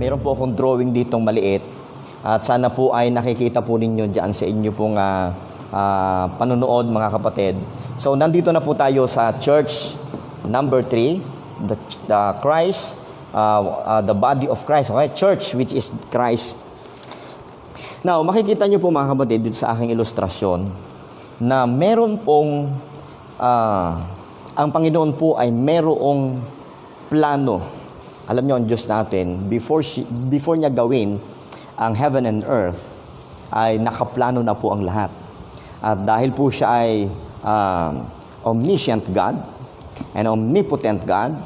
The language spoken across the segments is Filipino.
Meron po akong drawing ditong maliit at sana po ay nakikita po ninyo dyan sa inyo pong panonood mga kapatid. So nandito na po tayo sa church number 3, the Christ, the body of Christ, okay? Church which is Christ. Now, makikita nyo po mga kapatid dito sa aking ilustrasyon na meron pong ang Panginoon po ay merong plano. Alam niyo ang Diyos natin, before niya gawin ang heaven and earth, ay nakaplano na po ang lahat. At dahil po siya ay omniscient God and omnipotent God,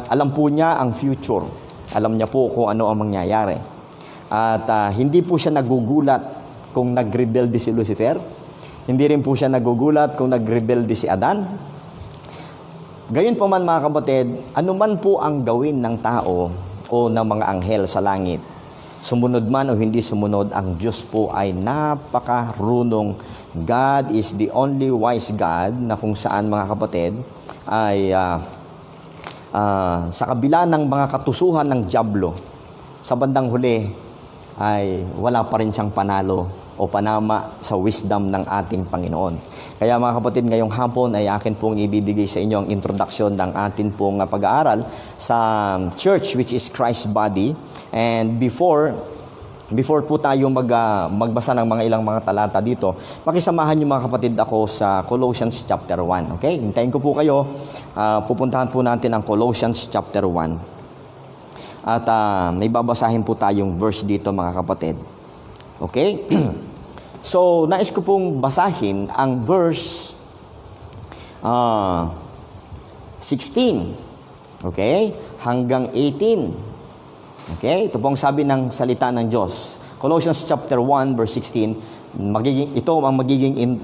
alam po niya ang future. Alam niya po kung ano ang mangyayari. At hindi po siya nagugulat kung nagrebelde si Lucifer. Hindi rin po siya nagugulat kung nagrebelde si Adan. Gayon po man mga kapatid, anuman po ang gawin ng tao o ng mga anghel sa langit, sumunod man o hindi sumunod, ang Diyos po ay napakarunong. God is the only wise God na kung saan mga kapatid ay sa kabila ng mga katusuhan ng dyablo, sa bandang huli ay wala pa rin siyang panalo o panama sa wisdom ng ating Panginoon. Kaya mga kapatid, ngayong hapon ay akin pong ibibigay sa inyo ang introduction ng atin pong pag-aaral sa church which is Christ's body. And before po tayo magbasa ng mga ilang mga talata dito, pakisamahan niyo mga kapatid ako sa Colossians chapter 1. Okay? Hintayin ko po kayo. Pupuntahan po natin ang Colossians chapter 1. At may babasahin po tayong verse dito mga kapatid. Okay? So, nais ko pong basahin ang verse 16. Okay? Hanggang 18. Okay? Ito pong sabi ng salita ng Diyos. Colossians chapter 1 verse 16. Ito ang magiging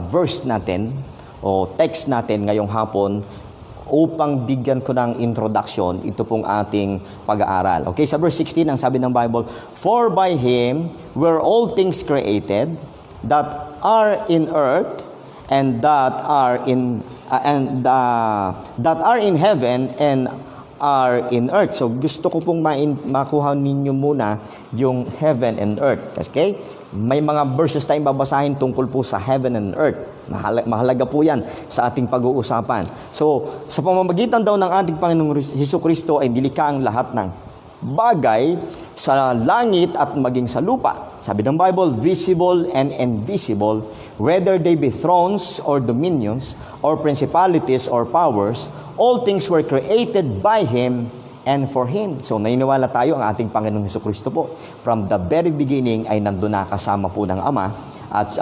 verse natin o text natin ngayong hapon upang bigyan ko ng introduction ito pong ating pag-aaral. Okay, sa verse 16 ang sabi ng Bible, "For by Him were all things created that are in earth and that are in heaven and are in earth." So gusto ko pong makuha ninyo muna yung heaven and earth. Okay? May mga verses tayong babasahin tungkol po sa heaven and earth. Mahalaga po yan sa ating pag-uusapan. So, sa pamamagitan daw ng ating Panginoong Hesukristo ay nilikha ang lahat ng bagay sa langit at maging sa lupa. Sabi ng Bible, visible and invisible, whether they be thrones or dominions or principalities or powers, all things were created by Him and for Him. So, naniniwala tayo ang ating Panginoong Hesukristo po. From the very beginning ay nandun na kasama po ng Ama at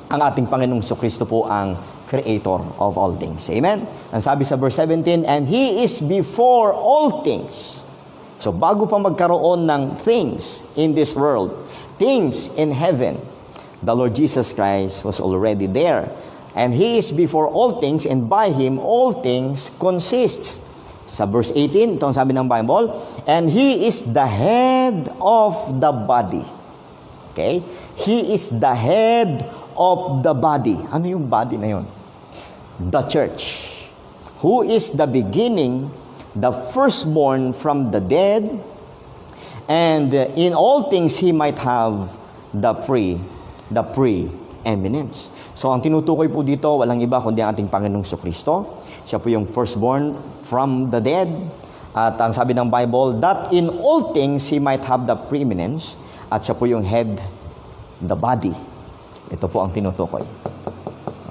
ang ating Panginoong Hesukristo po ang creator of all things. Amen? Ang sabi sa verse 17, "And He is before all things." So, bago pa magkaroon ng things in this world, things in heaven, the Lord Jesus Christ was already there. And He is before all things, and by Him all things consists. Sa verse 18, ito ang sabi ng Bible, "And He is the head of the body." Okay? He is the head of the body. Ano yung body na yun? The church. Who is the beginning, the firstborn from the dead, and in all things He might have the preeminence. So, ang tinutukoy po dito, walang iba kundi ang ating Panginoong Hesukristo. Siya po yung firstborn from the dead. At ang sabi ng Bible, that in all things He might have the preeminence. At siya po yung head, the body. Ito po ang tinutukoy.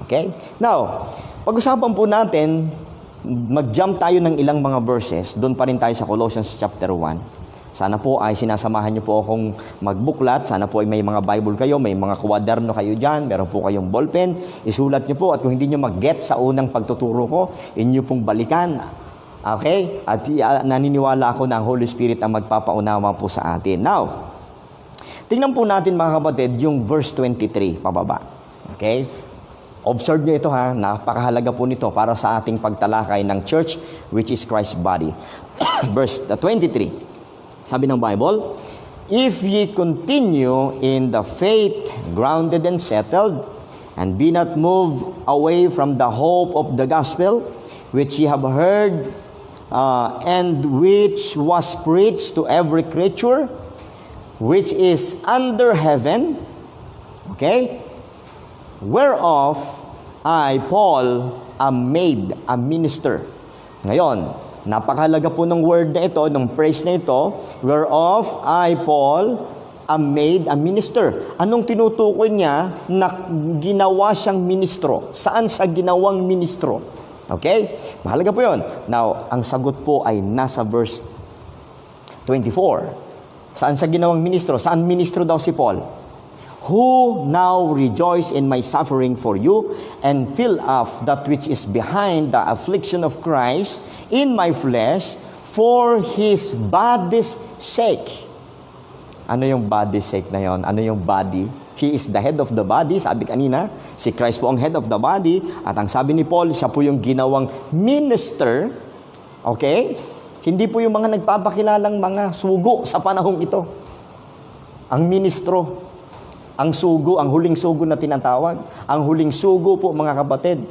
Okay? Now, pag-usapan po natin, mag-jump tayo ng ilang mga verses. Doon pa rin tayo sa Colossians chapter 1. Sana po ay sinasamahan niyo po akong magbuklat. Sana po ay may mga Bible kayo, may mga kwaderno kayo dyan, meron po kayong ballpen. Isulat niyo po at kung hindi niyo mag-get sa unang pagtuturo ko, inyo pong balikan. Okay? At naniniwala ako na ang Holy Spirit ang magpapaunawa po sa atin. Now, tingnan po natin mga kapatid yung verse 23 pababa. Okay? Observe niyo ito ha, napakahalaga po nito para sa ating pagtalakay ng church which is Christ's body. Verse 23. Sabi ng Bible, "If ye continue in the faith, grounded and settled, and be not moved away from the hope of the gospel, which ye have heard, and which was preached to every creature which is under heaven, okay, whereof I, Paul, am made a minister. Ngayon, napakahalaga po ng word na ito, ng phrase na ito, whereof I, Paul, am made a minister. Anong tinutukoy niya na ginawa siyang ministro? Saan sa ginawang ministro? Okay? Mahalaga po yun. Now, ang sagot po ay nasa verse 24. Saan sa ginawang ministro? Saan ministro daw si Paul? Who now rejoice in my suffering for you, and fill up that which is behind the affliction of Christ in my flesh, for His body's sake. Ano yung body's sake na yon? Ano yung body? He is the head of the body, sabi kanina. Si Christ po ang head of the body. At ang sabi ni Paul, siya po yung ginawang minister. Okay? Hindi po yung mga nagpapakilalang mga sugo sa panahong ito. Ang ministro, ang sugo, ang huling sugo na tinatawag. Ang huling sugo po, mga kapatid,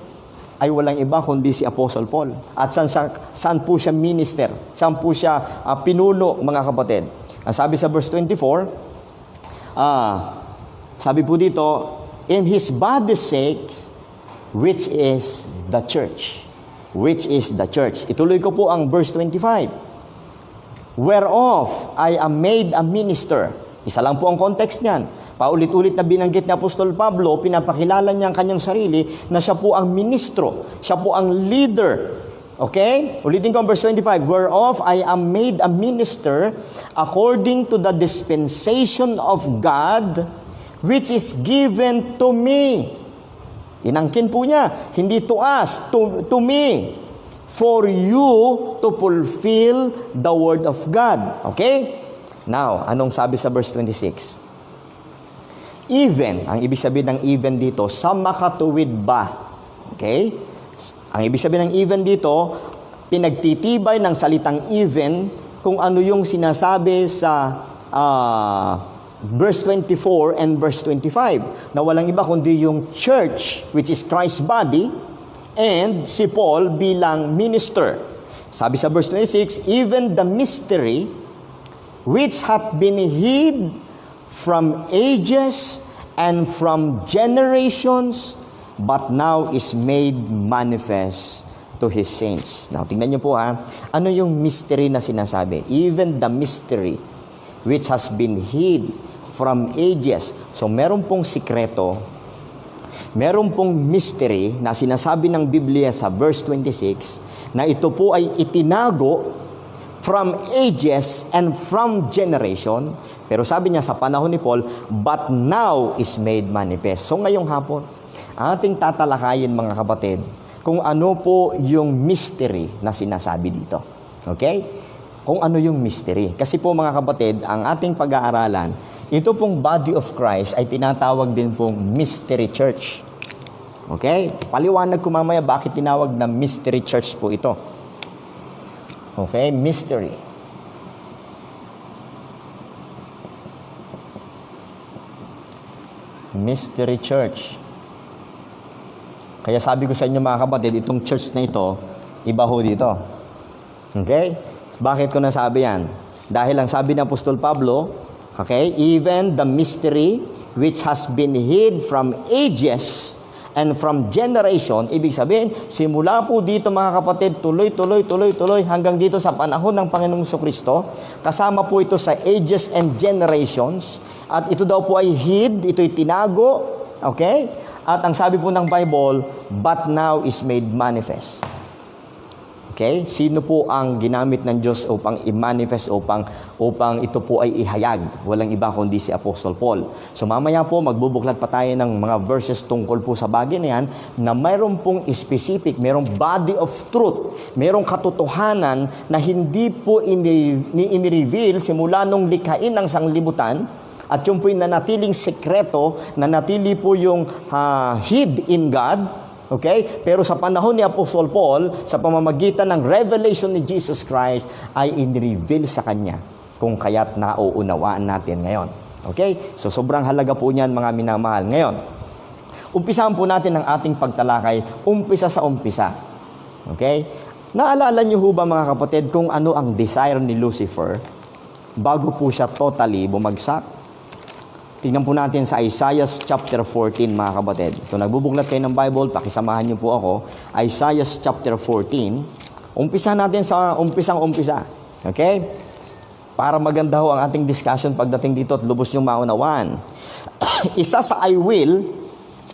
ay walang iba kundi si Apostle Paul. At saan po siya minister? Saan po siya pinuno, mga kapatid? Sabi sa verse 24, sabi po dito, in His body's sake, which is the church. Which is the church. Ituloy ko po ang verse 25. Whereof I am made a minister. Isa lang po ang context niyan. Paulit-ulit na binanggit ni Apostol Pablo, pinapakilala niya ang kanyang sarili na siya po ang ministro. Siya po ang leader. Okay? Ulitin ko ang verse 25. Whereof I am made a minister according to the dispensation of God, which is given to me. Inangkin po niya, hindi to us, to me, for you to fulfill the word of God. Okay? Now, anong sabi sa verse 26? Even, ang ibig sabihin ng even dito, sa makatuwid ba? Okay? Ang ibig sabihin ng even dito, pinagtitibay ng salitang even kung ano yung sinasabi sa verse 24 and verse 25, na walang iba kundi yung church, which is Christ's body, and si Paul bilang minister. Sabi sa verse 26, even the mystery which hath been hid from ages and from generations, but now is made manifest to His saints. Now, tingnan niyo po ano yung mystery na sinasabi? Even the mystery which has been hid from ages. So, meron pong sikreto, meron pong mystery na sinasabi ng Biblia sa verse 26 na ito po ay itinago from ages and from generation. Pero sabi niya sa panahon ni Paul, but now is made manifest. So, ngayong hapon, ating tatalakayin, mga kapatid, kung ano po yung mystery na sinasabi dito. Okay? Kung ano yung mystery. Kasi po, mga kapatid, ang ating pag-aaralan, ito pong body of Christ ay tinatawag din pong mystery church. Okay? Paliwanag ko mamaya bakit tinawag na mystery church po ito. Okay? Mystery. Mystery church. Kaya sabi ko sa inyo, mga kapatid, itong church na ito, iba ho dito. Okay? Bakit ko nasabi yan? Dahil ang sabi ng Apostol Pablo, okay, even the mystery which has been hid from ages and from generation, ibig sabihin, simula po dito, mga kapatid, tuloy hanggang dito sa panahon ng Panginoong Jesucristo, kasama po ito sa ages and generations, at ito daw po ay hid, ito'y tinago, okay? At ang sabi po ng Bible, but now is made manifest. Okay? Sino po ang ginamit ng Diyos upang i-manifest, upang ito po ay ihayag? Walang iba kundi si Apostle Paul. So mamaya po, magbubuklat pa tayo ng mga verses tungkol po sa bagay na yan, na mayroon pong specific, mayroong body of truth, mayroong katotohanan na hindi po ini-reveal simula nung likhain ng sanglibutan, at yung po yung nanatiling sekreto, nanatili po yung hid in God. Okay? Pero sa panahon ni Apostle Paul, sa pamamagitan ng revelation ni Jesus Christ, ay in-reveal sa kanya, kung kaya't nauunawaan natin ngayon. Okay? So, sobrang halaga po niyan, mga minamahal. Ngayon, umpisahan po natin ang ating pagtalakay, umpisa sa umpisa. Okay? Naalala niyo ho ba mga kapatid kung ano ang desire ni Lucifer bago po siya totally bumagsak? Tingnan po natin sa Isaiah chapter 14 mga kapatid. Kung nagbubuklat kayo ng Bible, pakisamahan niyo po ako. Isaiah chapter 14. Umpisa natin sa umpisa. Okay? Para maganda ho ang ating discussion pagdating dito at lubos yung maunawan. Isa sa I will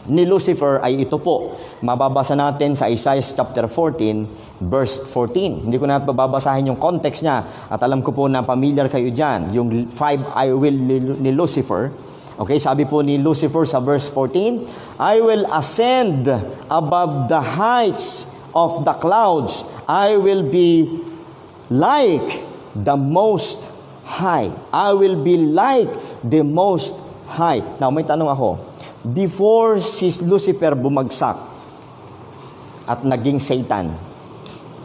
ni Lucifer ay ito po. Mababasa natin sa Isaiah chapter 14, verse 14. Hindi ko na babasahin yung context niya. At alam ko po na familiar kayo dyan. Yung 5 I will ni Lucifer. Okay, sabi po ni Lucifer sa verse 14, I will ascend above the heights of the clouds. I will be like the Most High. I will be like the Most High. Now, may tanong ako. Before si Lucifer bumagsak at naging Satan,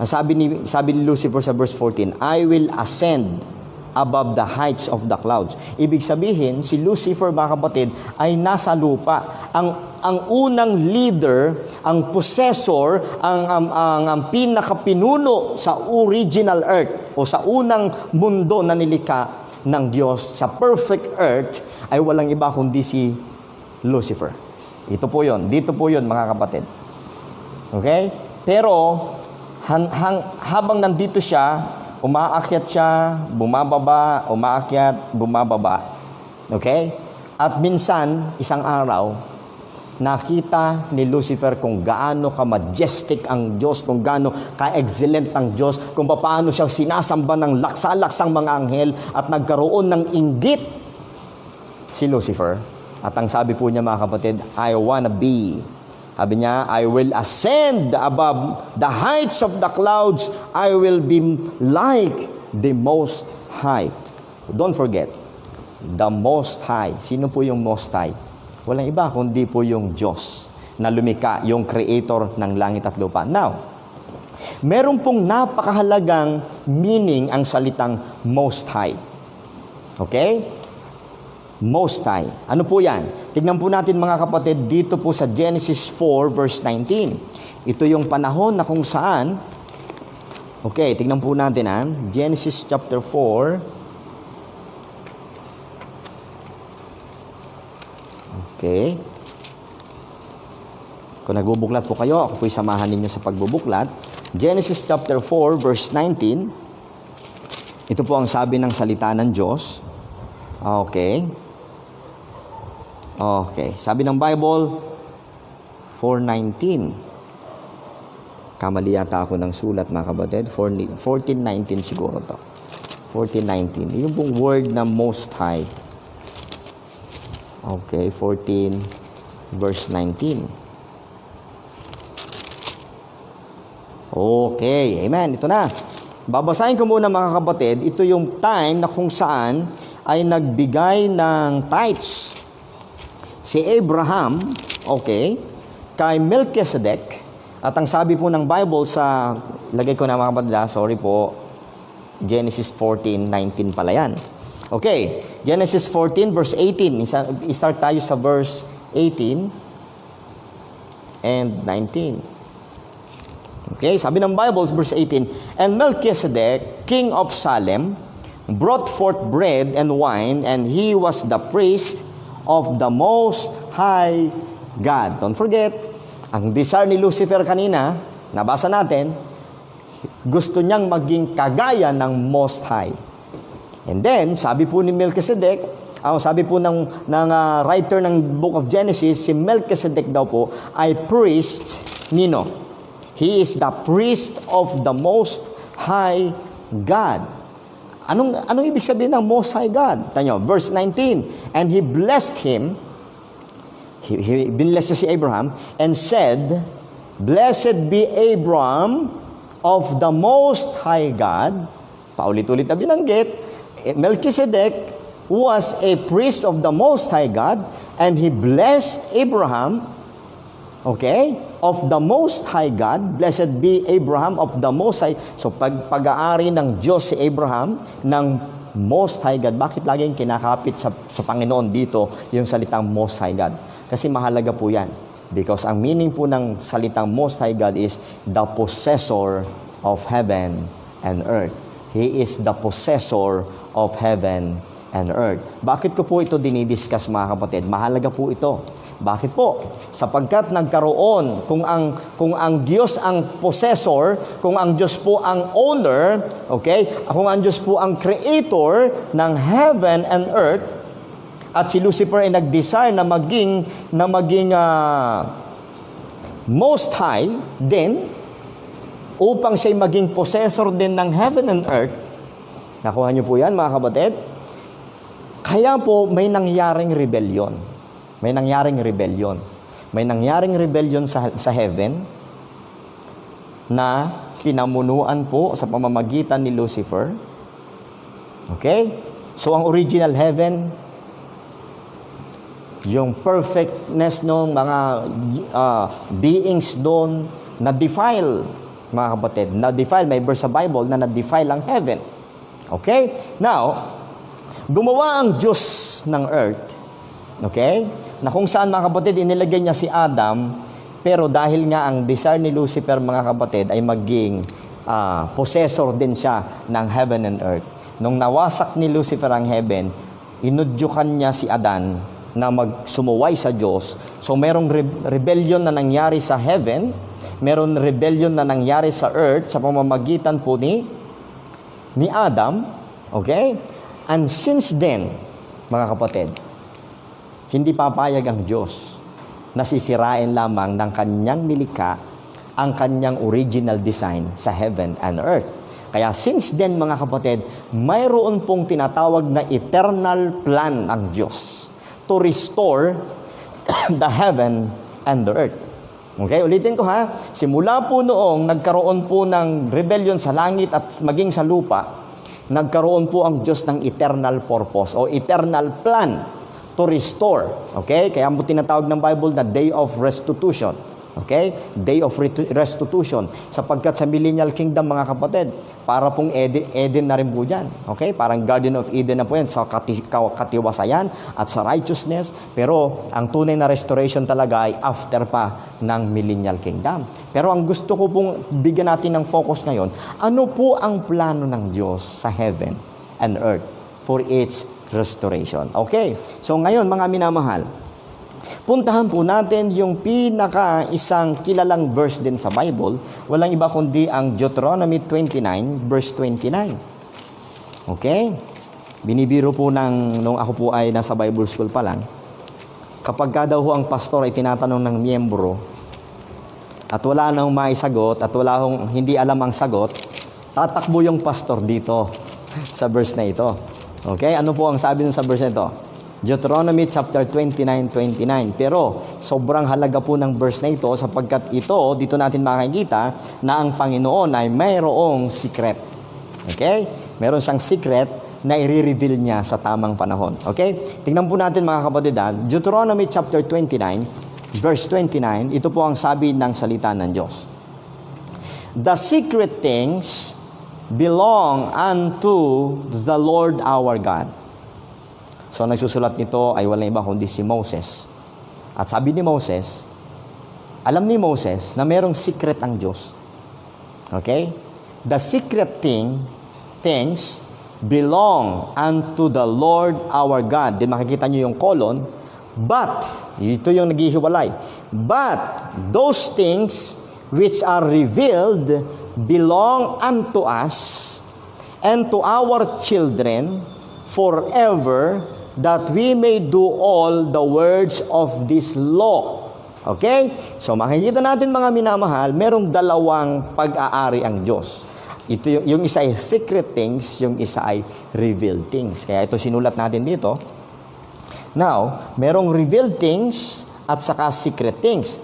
sabi ni Lucifer sa verse 14, I will ascend above the heights of the clouds. Ibig sabihin, si Lucifer, mga kapatid, ay nasa lupa. Ang unang leader, ang possessor, ang pinakapinuno sa original earth o sa unang mundo na nilikha ng Diyos, sa perfect earth, ay walang iba kundi si Lucifer. Ito po yun. Dito po yun, mga kapatid. Okay? Pero, habang nandito siya, umaakyat siya, bumababa, umaakyat, bumababa. Okay? At minsan, isang araw, nakita ni Lucifer kung gaano ka-majestic ang Diyos, kung gaano ka-excellent ang Diyos, kung paano siya sinasamba ng laksa-laksang mga anghel at nagkaroon ng inggit si Lucifer. At ang sabi po niya, mga kapatid, I wanna be. Sabi niya, I will ascend above the heights of the clouds. I will be like the Most High. Don't forget, the Most High. Sino po yung Most High? Walang iba kundi po yung Diyos na lumikha, yung creator ng langit at lupa. Now, meron pong napakahalagang meaning ang salitang Most High. Okay? Most High. Ano po yan? Tignan po natin mga kapatid dito po sa Genesis 4 verse 19. Ito yung panahon na kung saan, okay, tignan po natin Genesis chapter 4. Okay. Kung nagbubuklat po kayo, ako po'y samahan ninyo sa pagbubuklat. Genesis chapter 4 verse 19. Ito po ang sabi ng salita ng Diyos. Okay. Okay. Sabi ng Bible, 4:19. Kamali yata ako ng sulat, mga kapatid. 14:19 siguro to. 14:19. Yung pong word na Most High. Okay. 14 verse 19. Okay. Amen. Ito na. Babasahin ko muna, mga kapatid. Ito yung time na kung saan ay nagbigay ng tithes si Abraham, okay, kay Melchizedek. At ang sabi po ng Bible sa, lagay ko na, mga kapatid, sorry po, Genesis 14:19 pala yan. Okay, Genesis 14 verse 18. Start tayo sa verse 18 and 19. Okay, sabi ng Bible, verse 18, and Melchizedek, king of Salem, brought forth bread and wine, and he was the priest of the Most High God. Don't forget, ang desire ni Lucifer kanina, nabasa natin, gusto niyang maging kagaya ng Most High. And then, sabi po ni Melchizedek, sabi po ng writer ng Book of Genesis, si Melchizedek daw po ay priest nino. He is the priest of the Most High God. Anong ibig sabihin ng Most High God? Tanyo, verse 19. And he blessed him, he binlessed si Abraham, and said, Blessed be Abram of the Most High God. Paulit-ulit na binanggit. Melchizedek was a priest of the Most High God, and he blessed Abraham, okay, of the Most High God. Blessed be Abraham of the Most High. So, pag-aari ng Diyos si Abraham ng Most High God. Bakit laging kinakapit sa Panginoon dito yung salitang Most High God? Kasi mahalaga po yan. Because ang meaning po ng salitang Most High God is the possessor of heaven and earth. He is the possessor of heaven and earth. Bakit ko po ito dinidiscuss, mga kapatid? Mahalaga po ito. Bakit po? Sapagkat nagkaroon, kung ang Diyos ang possessor, kung ang Diyos po ang owner, okay? Kung ang Diyos po ang creator ng heaven and earth, at si Lucifer ay nag-desire na maging most high din, upang siya'y maging possessor din ng heaven and earth. Nakuha niyo po yan, mga kapatid? Kaya po may nangyaring rebellion. May nangyaring rebellion. May nangyaring rebellion sa heaven na pinamunuan po sa pamamagitan ni Lucifer. Okay? So ang original heaven, yung perfectness ng mga beings doon, na-defile, mga kapatid. Na-defile, may verse sa Bible na na-defile ang heaven. Okay? Now, gumawa ang Diyos ng earth, okay? Na kung saan, mga kapatid, inilagay niya si Adam, pero dahil nga ang desire ni Lucifer, mga kapatid, ay maging possessor din siya ng heaven and earth. Nung nawasak ni Lucifer ang heaven, inudyukan niya si Adan na magsumuway sa Diyos. So merong rebellion na nangyari sa heaven, merong rebellion na nangyari sa earth sa pamamagitan po ni Adam, okay? And since then, mga kapatid, hindi papayag ang Diyos na sisirain lamang ng kanyang nilikha ang kanyang original design sa heaven and earth. Kaya since then, mga kapatid, mayroon pong tinatawag na eternal plan ang Diyos to restore the heaven and the earth. Okay, ulitin ko ha. Simula po noong nagkaroon po ng rebellion sa langit at maging sa lupa, nagkaroon po ang Diyos ng eternal purpose o eternal plan to restore. Okay? Kaya mo tinatawag ng Bible na Day of Restitution. Okay? Day of Restitution. Sapagkat sa Millennial Kingdom, mga kapatid, para pong Eden na rin po dyan. Okay? Parang Garden of Eden na po yan sa katiwasayan at sa righteousness. Pero ang tunay na restoration talaga ay after pa ng Millennial Kingdom. Pero ang gusto ko pong bigyan natin ng focus ngayon, ano po ang plano ng Diyos sa heaven and earth for its restoration. Okay? So ngayon, mga minamahal, puntahan po natin yung isang kilalang verse din sa Bible. Walang iba kundi ang Deuteronomy 29, verse 29. Okay? Binibiro po nung ako po ay nasa Bible school pa lang, kapag daw ho ang pastor ay tinatanong ng miyembro at wala nang maisagot at hindi alam ang sagot, tatakbo yung pastor dito sa verse na ito. Okay? Ano po ang sabi sa verse na ito? Deuteronomy chapter 29:29. Pero sobrang halaga po ng verse na ito sapagkat dito natin makikita na ang Panginoon ay mayroong secret. Okay? Meron siyang secret na i-reveal niya sa tamang panahon. Okay? Tingnan po natin, mga kapatid, Deuteronomy chapter 29, verse 29. Ito po ang sabi ng salita ng Diyos. The secret things belong unto the Lord our God. So, nagsusulat nito ay walang iba kundi si Moses. At sabi ni Moses, alam ni Moses na merong secret ang Diyos. Okay? The secret things belong unto the Lord our God. Then makikita nyo yung colon, but, ito yung naghihiwalay, but those things which are revealed belong unto us and to our children forever, that we may do all the words of this law. Okay? So makikita natin, mga minamahal, merong dalawang pag-aari ang Diyos. Ito yung isa ay secret things, yung isa ay revealed things. Kaya ito sinulat natin dito. Now, merong revealed things at saka secret things.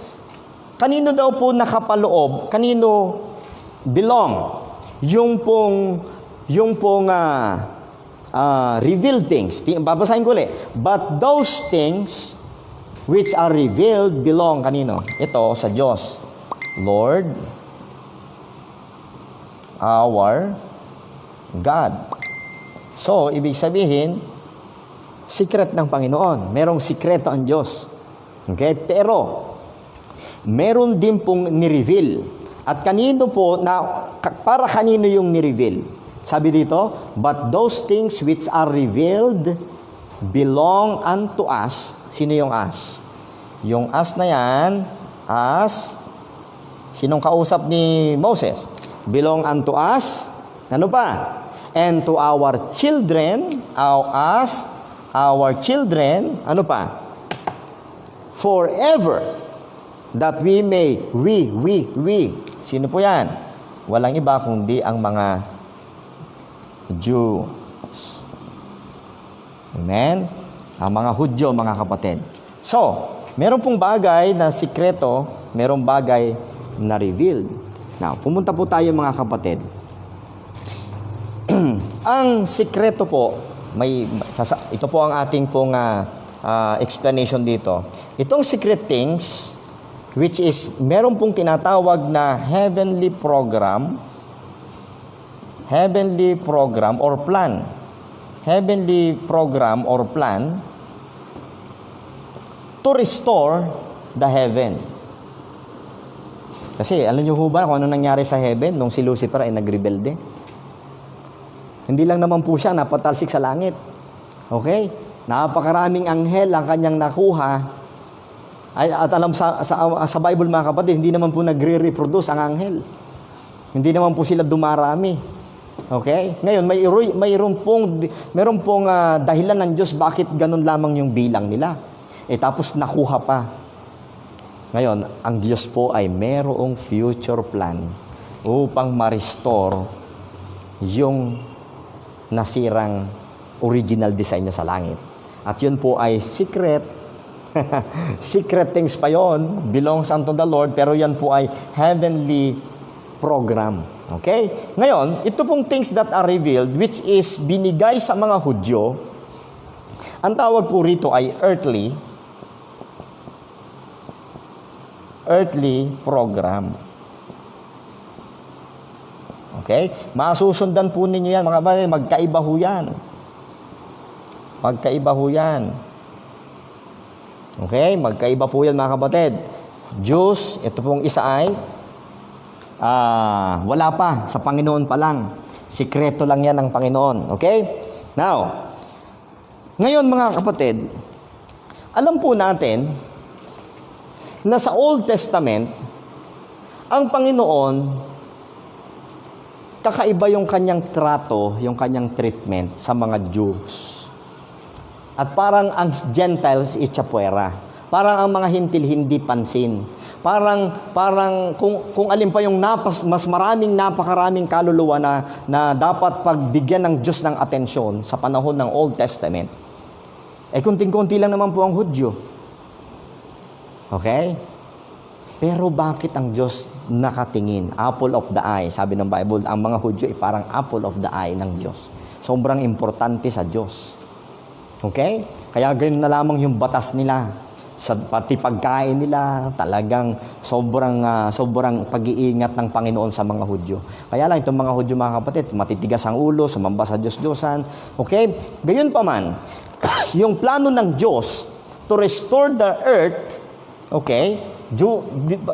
Kanino daw po nakapaloob? Kanino belong? Yung pong revealed things. Babasahin ko ulit. But those things which are revealed belong kanino? Ito sa Diyos. Lord, our God. So, ibig sabihin, secret ng Panginoon. Merong sikreto ang Diyos. Okay? Pero, meron din pong ni-reveal At kanino po, para kanino yung ni-reveal? Sabi dito, but those things which are revealed belong unto us. Sino yung us? Yung us na yan, us, sinong kausap ni Moses? Belong unto us. Ano pa? And to our children, our children, ano pa? Forever, that we may, we. Sino po yan? Walang iba kundi ang mga Jews. Amen? Ang mga Hudyo, mga kapatid. So, meron pong bagay na sikreto, merong bagay na revealed. Now, pumunta po tayo mga kapatid. Ang sikreto po, ito po ang ating pong explanation dito. Itong secret things, which is, meron pong tinatawag na heavenly program or plan. Heavenly program or plan to restore the heaven. Kasi, alam nyo ba kung ano nangyari sa heaven nung si Lucifer ay nagrebelde? Hindi lang naman po siya napatalsik sa langit. Okay? Napakaraming anghel ang kanyang nakuha. At alam sa Bible mga kapatid, hindi naman po nagre-reproduce ang anghel. Hindi naman po sila dumarami. Okay? Ngayon, mayroon pong dahilan ng Diyos bakit ganun lamang yung bilang nila. Tapos nakuha pa. Ngayon, ang Diyos po ay mayroong future plan upang ma-restore yung nasirang original design niya sa langit. At yun po ay secret. Secret things pa yun. Belongs unto the Lord. Pero yan po ay heavenly program. Okay? Ngayon, ito pong things that are revealed, which is binigay sa mga Hudyo, ang tawag po rito ay earthly program. Okay? Masusundan po ninyo yan, mga kapatid. Magkaiba ho yan. Okay? Magkaiba po yan, mga kapatid. Diyos, ito pong isa ay wala pa, sa Panginoon pa lang. Sikreto lang yan ng Panginoon. Okay? Now, ngayon mga kapatid, alam po natin na sa Old Testament, ang Panginoon, kakaiba yung kanyang trato, yung kanyang treatment sa mga Jews. At parang ang Gentiles itchapuera. Parang ang mga hintil hindi pansin. Parang kung alin pa yung mas napakaraming kaluluwa na dapat pagbigyan ng Diyos ng atensyon sa panahon ng Old Testament, kunting-kunti lang naman po ang Hudyo. Okay? Pero bakit ang Diyos nakatingin? Apple of the eye. Sabi ng Bible, ang mga Hudyo ay parang apple of the eye ng Diyos. Sobrang importante sa Diyos. Okay? Kaya ganyan na lamang yung batas nila. Pati pagkain nila, talagang sobrang pag-iingat ng Panginoon sa mga Hudyo. Kaya lang itong mga Hudyo, mga kapatid, matitigas ang ulo, sumamba sa Diyos-Diyosan. Okay? Gayon pa man, yung plano ng Diyos to restore the earth, okay,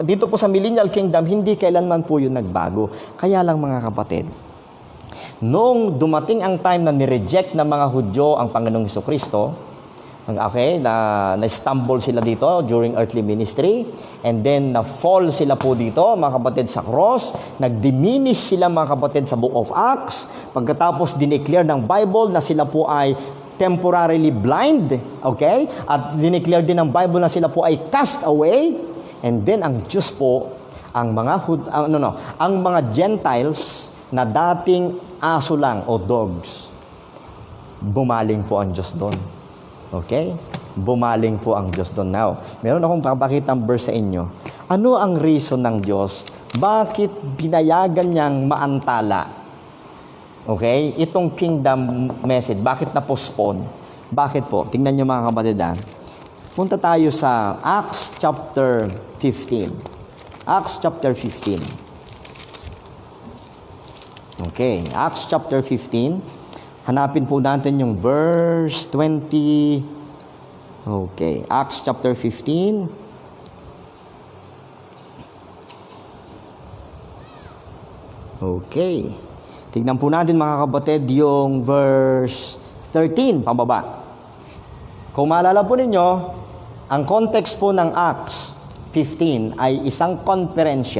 dito po sa Millennial Kingdom, hindi kailanman po yun nagbago. Kaya lang mga kapatid, noong dumating ang time na nireject ng mga Hudyo ang Panginoong Jesucristo, okay, na-stumble sila dito during earthly ministry, and then na-fall sila po dito, mga kapatid, sa cross, nag-diminish sila, mga kapatid, sa Book of Acts, pagkatapos dineclare ng Bible na sila po ay temporarily blind, okay, at dineclare din ng Bible na sila po ay cast away, and then ang Diyos po, ang mga Gentiles na dating aso lang o dogs, bumaling po ang Diyos doon. Okay? Bumaling po ang Diyos doon. Now, meron akong papakitang verse sa inyo. Ano ang reason ng Diyos? Bakit pinayagan niyang maantala? Okay? Itong kingdom message, bakit na-postpone? Bakit po? Tingnan niyo mga kapatid. Punta tayo sa Acts chapter 15. Acts chapter 15. Okay, Acts chapter 15. Hanapin po natin yung verse 20. Okay, Acts chapter 15. Okay. Tignan po natin mga kapatid yung verse 13, pababa. Kung maalala po ninyo, ang context po ng Acts 15 ay isang conference,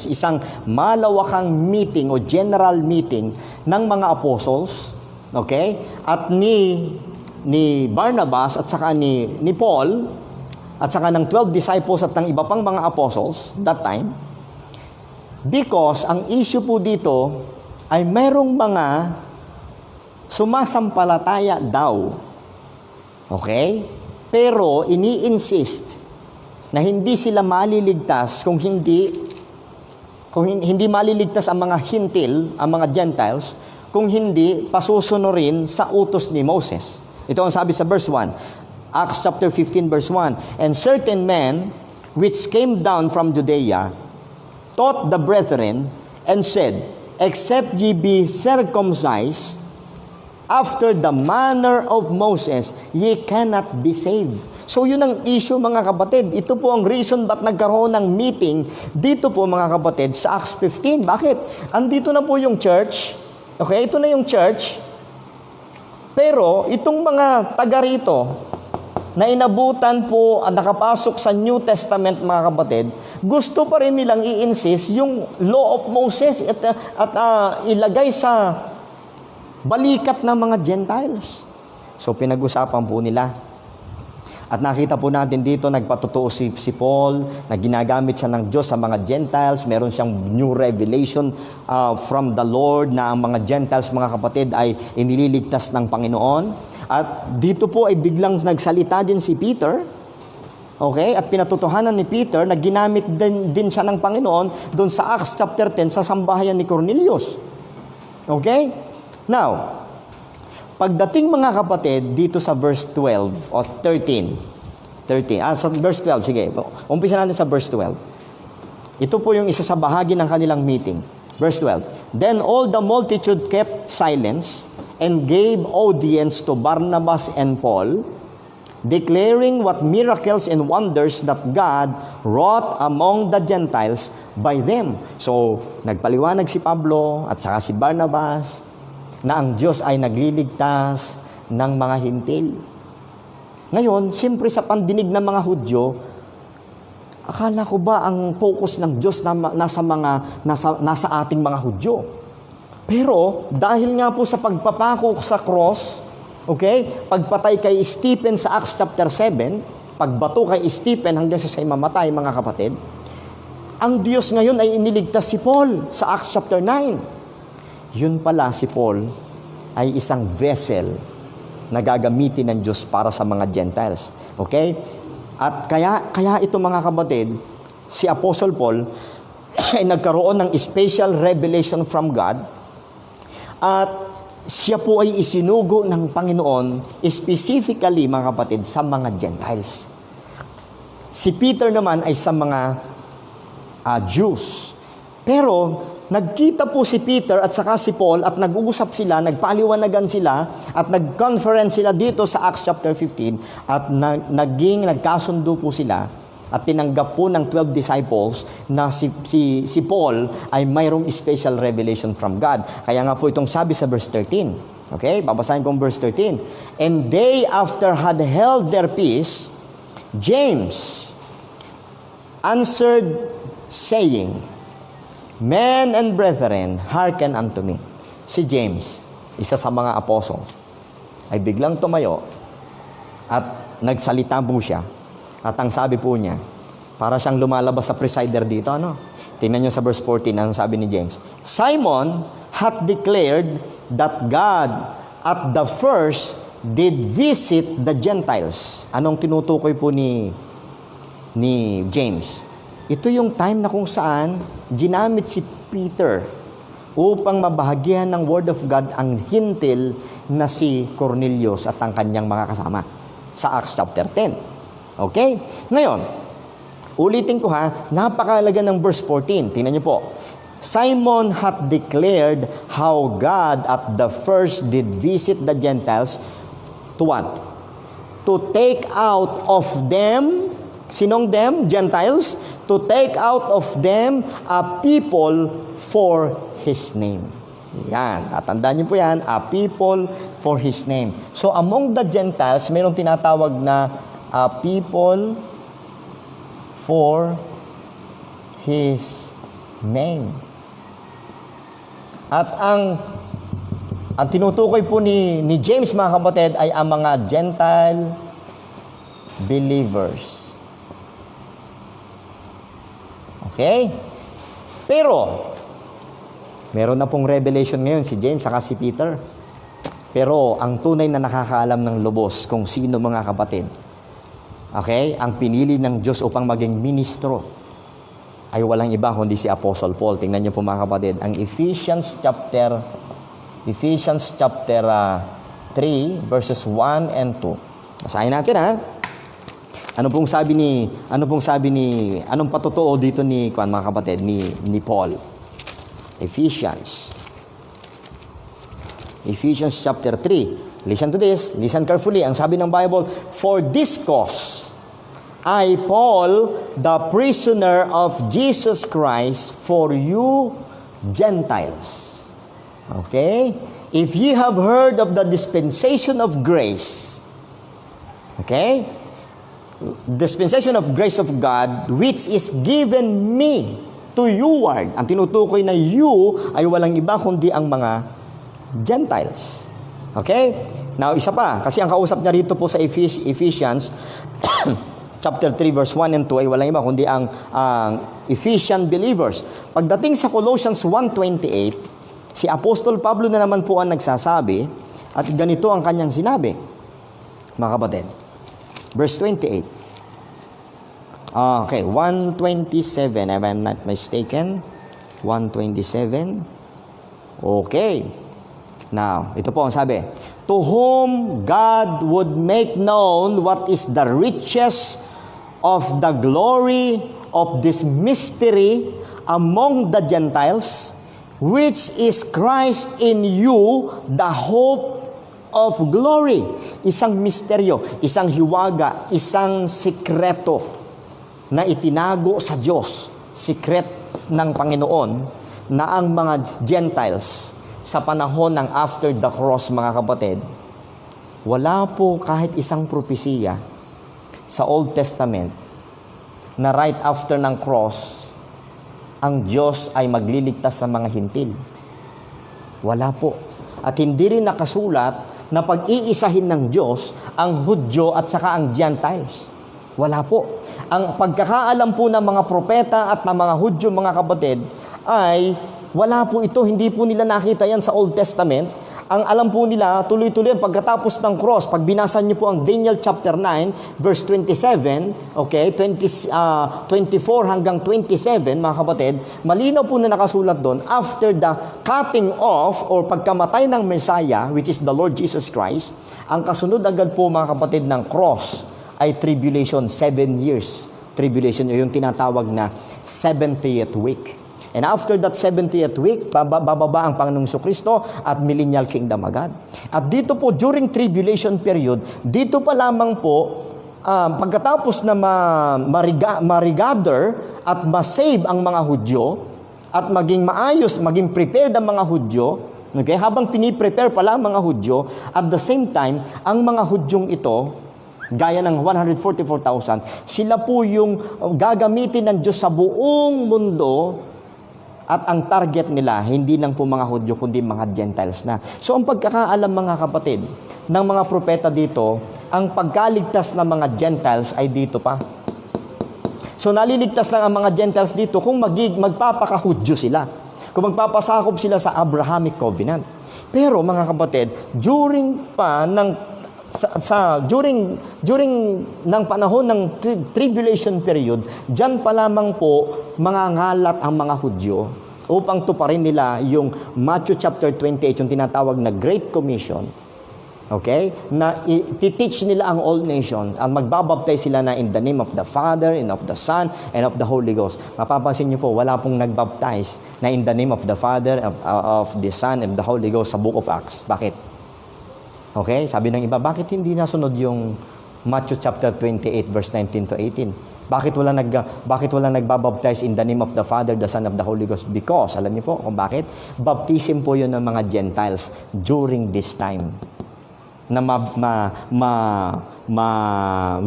isang malawakang meeting o general meeting ng mga apostles, okay? At ni Barnabas at saka ni Paul at saka ng 12 disciples at ng iba pang mga apostles that time. Because ang issue po dito ay merong mga sumasampalataya daw. Okay? Pero ini-insist na hindi sila maliligtas kung hindi maliligtas ang mga hintil, ang mga Gentiles, kung hindi pasusunurin sa utos ni Moses. Ito ang sabi sa verse 1. Acts chapter 15 verse 1. And certain men which came down from Judea taught the brethren and said, except ye be circumcised after the manner of Moses, ye cannot be saved. So yun ang issue mga kapatid. Ito po ang reason ba't nagkaroon ng meeting dito po mga kapatid sa Acts 15. Bakit? Andito na po yung church. Okay, ito na yung church. Pero itong mga taga rito na inabutan po at nakapasok sa New Testament mga kapatid, gusto pa rin nilang i-insist yung law of Moses at ilagay sa balikat ng mga Gentiles. So pinag-usapan po nila. At nakita po natin dito, nagpatotoo si Paul na ginagamit siya ng Diyos sa mga Gentiles. Meron siyang new revelation from the Lord na ang mga Gentiles, mga kapatid, ay inililigtas ng Panginoon. At dito po ay biglang nagsalita din si Peter. Okay? At pinatotohanan ni Peter na ginamit din siya ng Panginoon doon sa Acts chapter 10 sa sambahayan ni Cornelius. Okay? Now, pagdating mga kapatid dito sa verse 12 o 13. Sa verse 12, sige. Umpisa natin sa verse 12. Ito po yung isa sa bahagi ng kanilang meeting. Verse 12. Then all the multitude kept silence and gave audience to Barnabas and Paul, declaring what miracles and wonders that God wrought among the Gentiles by them. So, nagpaliwanag si Pablo at saka si Barnabas na ang Diyos ay nagliligtas ng mga hintil. Ngayon, siyempre sa pandinig ng mga Hudyo, akala ko ba ang focus ng Diyos nasa ating mga Hudyo? Pero dahil nga po sa pagpapako sa cross, okay, pagpatay kay Stephen sa Acts chapter 7, pagbato kay Stephen hanggang sa mamatay mga kapatid, ang Diyos ngayon ay iniligtas si Paul sa Acts chapter 9. Yun pala si Paul ay isang vessel na gagamitin ng Diyos para sa mga Gentiles. Okay? At kaya ito mga kapatid, si Apostle Paul ay nagkaroon ng special revelation from God at siya po ay isinugo ng Panginoon specifically mga kapatid sa mga Gentiles. Si Peter naman ay sa mga Jews. Pero nagkita po si Peter at saka si Paul at nag-uusap sila, nagpaliwanagan sila at nag-conference sila dito sa Acts chapter 15 at nagkasundo po sila at tinanggap po ng 12 disciples na si Paul ay mayroong special revelation from God. Kaya nga po itong sabi sa verse 13. Okay? Babasahin ko ang verse 13. And they after had held their peace, James answered saying, Men and brethren, hearken unto me. Si James, isa sa mga apostle, ay biglang tumayo at nagsalita po siya. At ang sabi po niya, para siyang lumalabas sa presider dito, ano? Tingnan niyo sa verse 14, ang sabi ni James, Simon hath declared that God at the first did visit the Gentiles. Anong tinutukoy po ni James? Ito yung time na kung saan ginamit si Peter upang mabahagian ng Word of God ang hintil na si Cornelius at ang kanyang mga kasama sa Acts chapter 10. Okay? Ngayon, ulitin ko ha, napakalaga ng verse 14. Tingnan niyo po. Simon hath declared how God at the first did visit the Gentiles to what? To take out of them, Sinong them? Gentiles. To take out of them a people for His name. Yan. Tatandaan niyo po yan. A people for His name. So, among the Gentiles, mayroong tinatawag na a people for His name. At ang tinutukoy po ni James, mga kapatid, ay ang mga Gentile believers. Okay? Pero, meron na pong revelation ngayon si James saka si Peter. Pero, ang tunay na nakakaalam ng lubos kung sino, mga kapatid, okay, ang pinili ng Diyos upang maging ministro ay walang iba kundi si Apostle Paul. Tingnan niyo po, mga kapatid, ang Ephesians chapter 3 verses 1 and 2. Basahin natin, ha. Anong patotoo dito mga kapatid, ni Paul? Ephesians chapter 3. Listen to this. Listen carefully. Ang sabi ng Bible, "For this cause, I, Paul, the prisoner of Jesus Christ, for you Gentiles." Okay? "If ye have heard of the dispensation of grace," okay? Dispensation of grace of God, which is given me to youward. Ang tinutukoy na you ay walang iba kundi ang mga Gentiles. Okay? Now, isa pa, kasi ang kausap niya rito po sa Ephesians chapter 3 verse 1 and 2 ay walang iba kundi ang Ephesian believers. Pagdating sa Colossians 1:28, si Apostol Pablo na naman po ang nagsasabi at ganito ang kanyang sinabi, mga kapatid. Verse 28. Okay, 127, if I'm not mistaken. 127. Okay. Now, ito po ang sabi. "To whom God would make known what is the riches of the glory of this mystery among the Gentiles, which is Christ in you, the hope of glory." Isang misteryo, isang hiwaga, isang sikreto na itinago sa Diyos, sikret ng Panginoon, na ang mga Gentiles sa panahon ng after the cross, mga kapatid, wala po kahit isang propesiya sa Old Testament na right after ng cross, ang Diyos ay magliligtas sa mga hintil. Wala po. At hindi rin nakasulat na pag-iisahin ng Diyos ang Hudyo at saka ang Gentiles. Wala po. Ang pagkakaalam po ng mga propeta at ng mga Hudyo, mga kapatid, ay wala po ito. Hindi po nila nakita yan sa Old Testament. Ang alam po nila, tuloy-tuloy pagkatapos ng cross, pag binasa niyo po ang Daniel chapter 9, verse 27, okay, 24 hanggang 27, mga kapatid, malinaw po na nakasulat doon, after the cutting off or pagkamatay ng Messiah, which is the Lord Jesus Christ, ang kasunod agad po, mga kapatid, ng cross ay tribulation, 7 years. Tribulation, yung tinatawag na 70th week. And after that 70th week, bababa ang Panginoong Kristo at millennial kingdom agad. At dito po, during tribulation period, dito pa lamang po, pagkatapos na marigather at masave ang mga Hudyo, at maging maayos, maging prepared ang mga Hudyo, okay, habang piniprepare pala ang mga Hudyo, at the same time, ang mga Hudyong ito, gaya ng 144,000, sila po yung gagamitin ng Diyos sa buong mundo. At ang target nila, hindi lang po mga Hudyo, kundi mga Gentiles na. So, ang pagkakaalam, mga kapatid, ng mga propeta dito, ang pagkaligtas ng mga Gentiles ay dito pa. So, naliligtas lang ang mga Gentiles dito kung magpapaka-Hudyo sila. Kung magpapasakop sila sa Abrahamic Covenant. Pero, mga kapatid, during ng panahon ng tribulation period, dyan pa lamang po mangangalat ang mga Hudyo upang tuparin nila yung Matthew chapter 28, yung tinatawag na Great Commission, okay, na i-teach nila ang all nations at magbabaptize sila na in the name of the Father, and of the Son, and of the Holy Ghost. Mapapansin niyo po, wala pong nagbaptize na in the name of the Father, of the Son, and the Holy Ghost sa Book of Acts. Bakit? Okay, sabi ng iba, bakit hindi nasunod yung Matthew chapter 28 verse 19 to 18. Bakit wala nagbabaptize in the name of the Father, the Son, of the Holy Ghost? Because, alam niyo po kung bakit? Baptism po yun ng mga Gentiles during this time. Na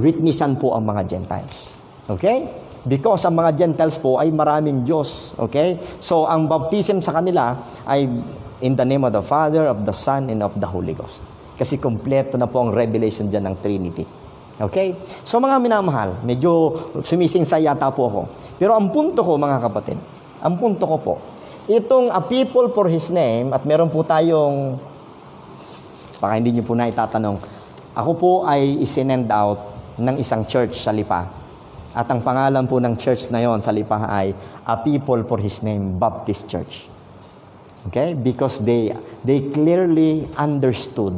witnessan po ang mga Gentiles. Okay? Because ang mga Gentiles po ay maraming Diyos. Okay? So, ang baptism sa kanila ay in the name of the Father, of the Son, and of the Holy Ghost. Kasi kompleto na po ang revelation dyan ng Trinity. Okay? So mga minamahal, medyo sumisingsay yata po ako. Pero ang punto ko, mga kapatid, ang punto ko po, itong a people for His name, at meron po tayong, baka hindi nyo po na itatanong, ako po ay isinend out ng isang church sa Lipa. At ang pangalan po ng church na yon sa Lipa ay a people for His name, Baptist Church. Okay? Because they clearly understood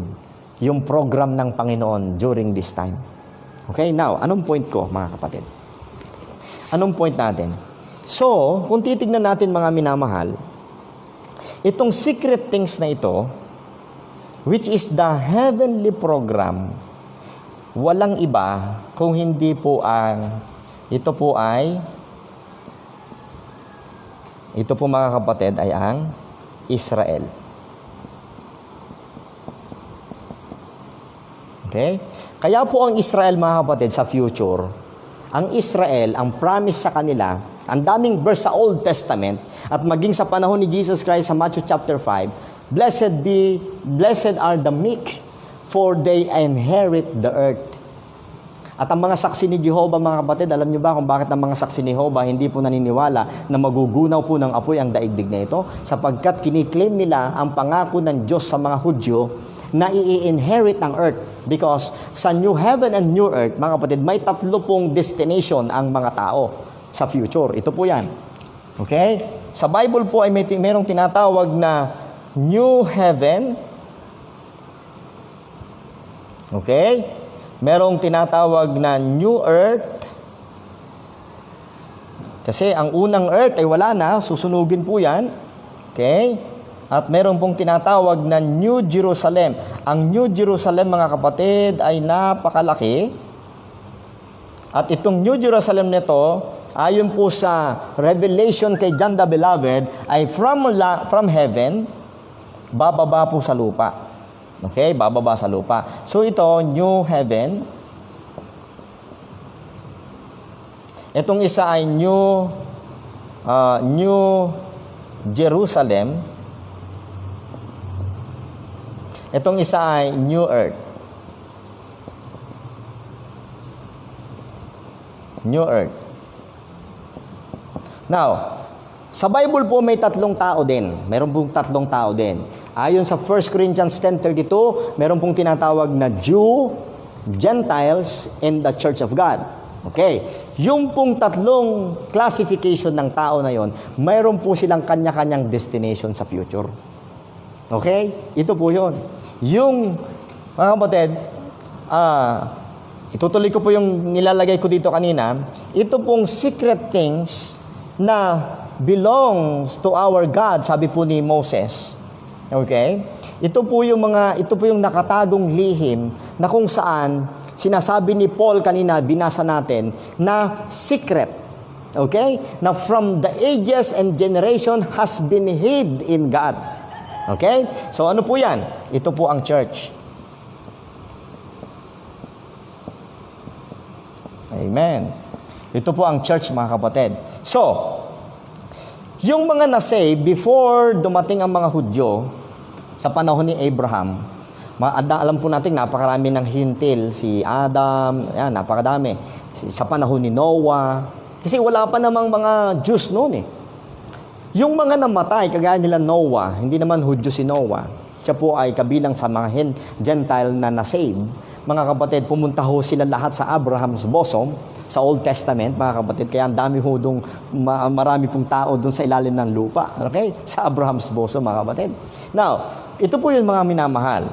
yung program ng Panginoon during this time. Okay, now, anong point ko, mga kapatid? Anong point natin? So, kung titignan natin, mga minamahal, itong secret things na ito, which is the heavenly program, walang iba kung hindi po ito po mga kapatid, ay ang Israel. Okay? Kaya po ang Israel, mga kapatid, sa future, ang Israel, ang promise sa kanila, ang daming verse sa Old Testament, at maging sa panahon ni Jesus Christ sa Matthew chapter 5, Blessed are the meek, for they inherit the earth. At ang mga saksi ni Jehovah, mga kapatid, alam niyo ba kung bakit ang mga saksi ni Jehovah hindi po naniniwala na magugunaw po ng apoy ang daigdig na ito? Sapagkat kiniklaim nila ang pangako ng Diyos sa mga Hudyo na i-inherit ang earth. Because sa new heaven and new earth, mga kapatid, may 3 pong destination ang mga tao sa future. Ito po yan. Okay? Sa Bible po ay mayroong tinatawag na new heaven. Okay? Merong tinatawag na new earth. Kasi ang unang earth ay wala na, susunugin po yan. Okay? At meron pong tinatawag na New Jerusalem. Ang New Jerusalem, mga kapatid, ay napakalaki. At itong New Jerusalem nito, ayon po sa revelation kay John the Beloved, ay from heaven, bababa po sa lupa. Okay? Bababa sa lupa. So ito, New Heaven. Itong isa ay New Jerusalem. Itong isa ay New Earth. New Earth. Now, sa Bible po may 3 tao din. Meron pong 3 tao din. Ayon sa 1 Corinthians 10:32, meron pong tinatawag na Jew, Gentiles, and the Church of God. Okay. Yung pong 3 classification ng tao na yon, mayroon po silang kanya-kanyang destination sa future. Okay? Ito po yun. Yung, mga kapatid, itutuloy ko po yung nilalagay ko dito kanina. Ito pong secret things na belongs to our God, sabi po ni Moses. Okay? Ito po yung nakatagong lihim na kung saan sinasabi ni Paul kanina, binasa natin, na secret. Okay? Na from the ages and generation has been hid in God. Okay? So ano po yan? Ito po ang church. Amen. Ito po ang church, mga kapatid. So, yung mga na-save before dumating ang mga Hudyo sa panahon ni Abraham, alam po natin napakarami ng hintil, si Adam, yan, napakadami. Sa panahon ni Noah, kasi wala pa namang mga Jews noon eh. Yung mga namatay, kagaya nila Noah, hindi naman Hudyo si Noah, siya po ay kabilang sa mga Gentile na na-save. Mga kapatid, pumunta ho sila lahat sa Abraham's bosom, sa Old Testament, mga kapatid. Kaya ang dami ho marami pong tao doon sa ilalim ng lupa. Okay? Sa Abraham's bosom, mga kapatid. Now, ito po yung mga minamahal.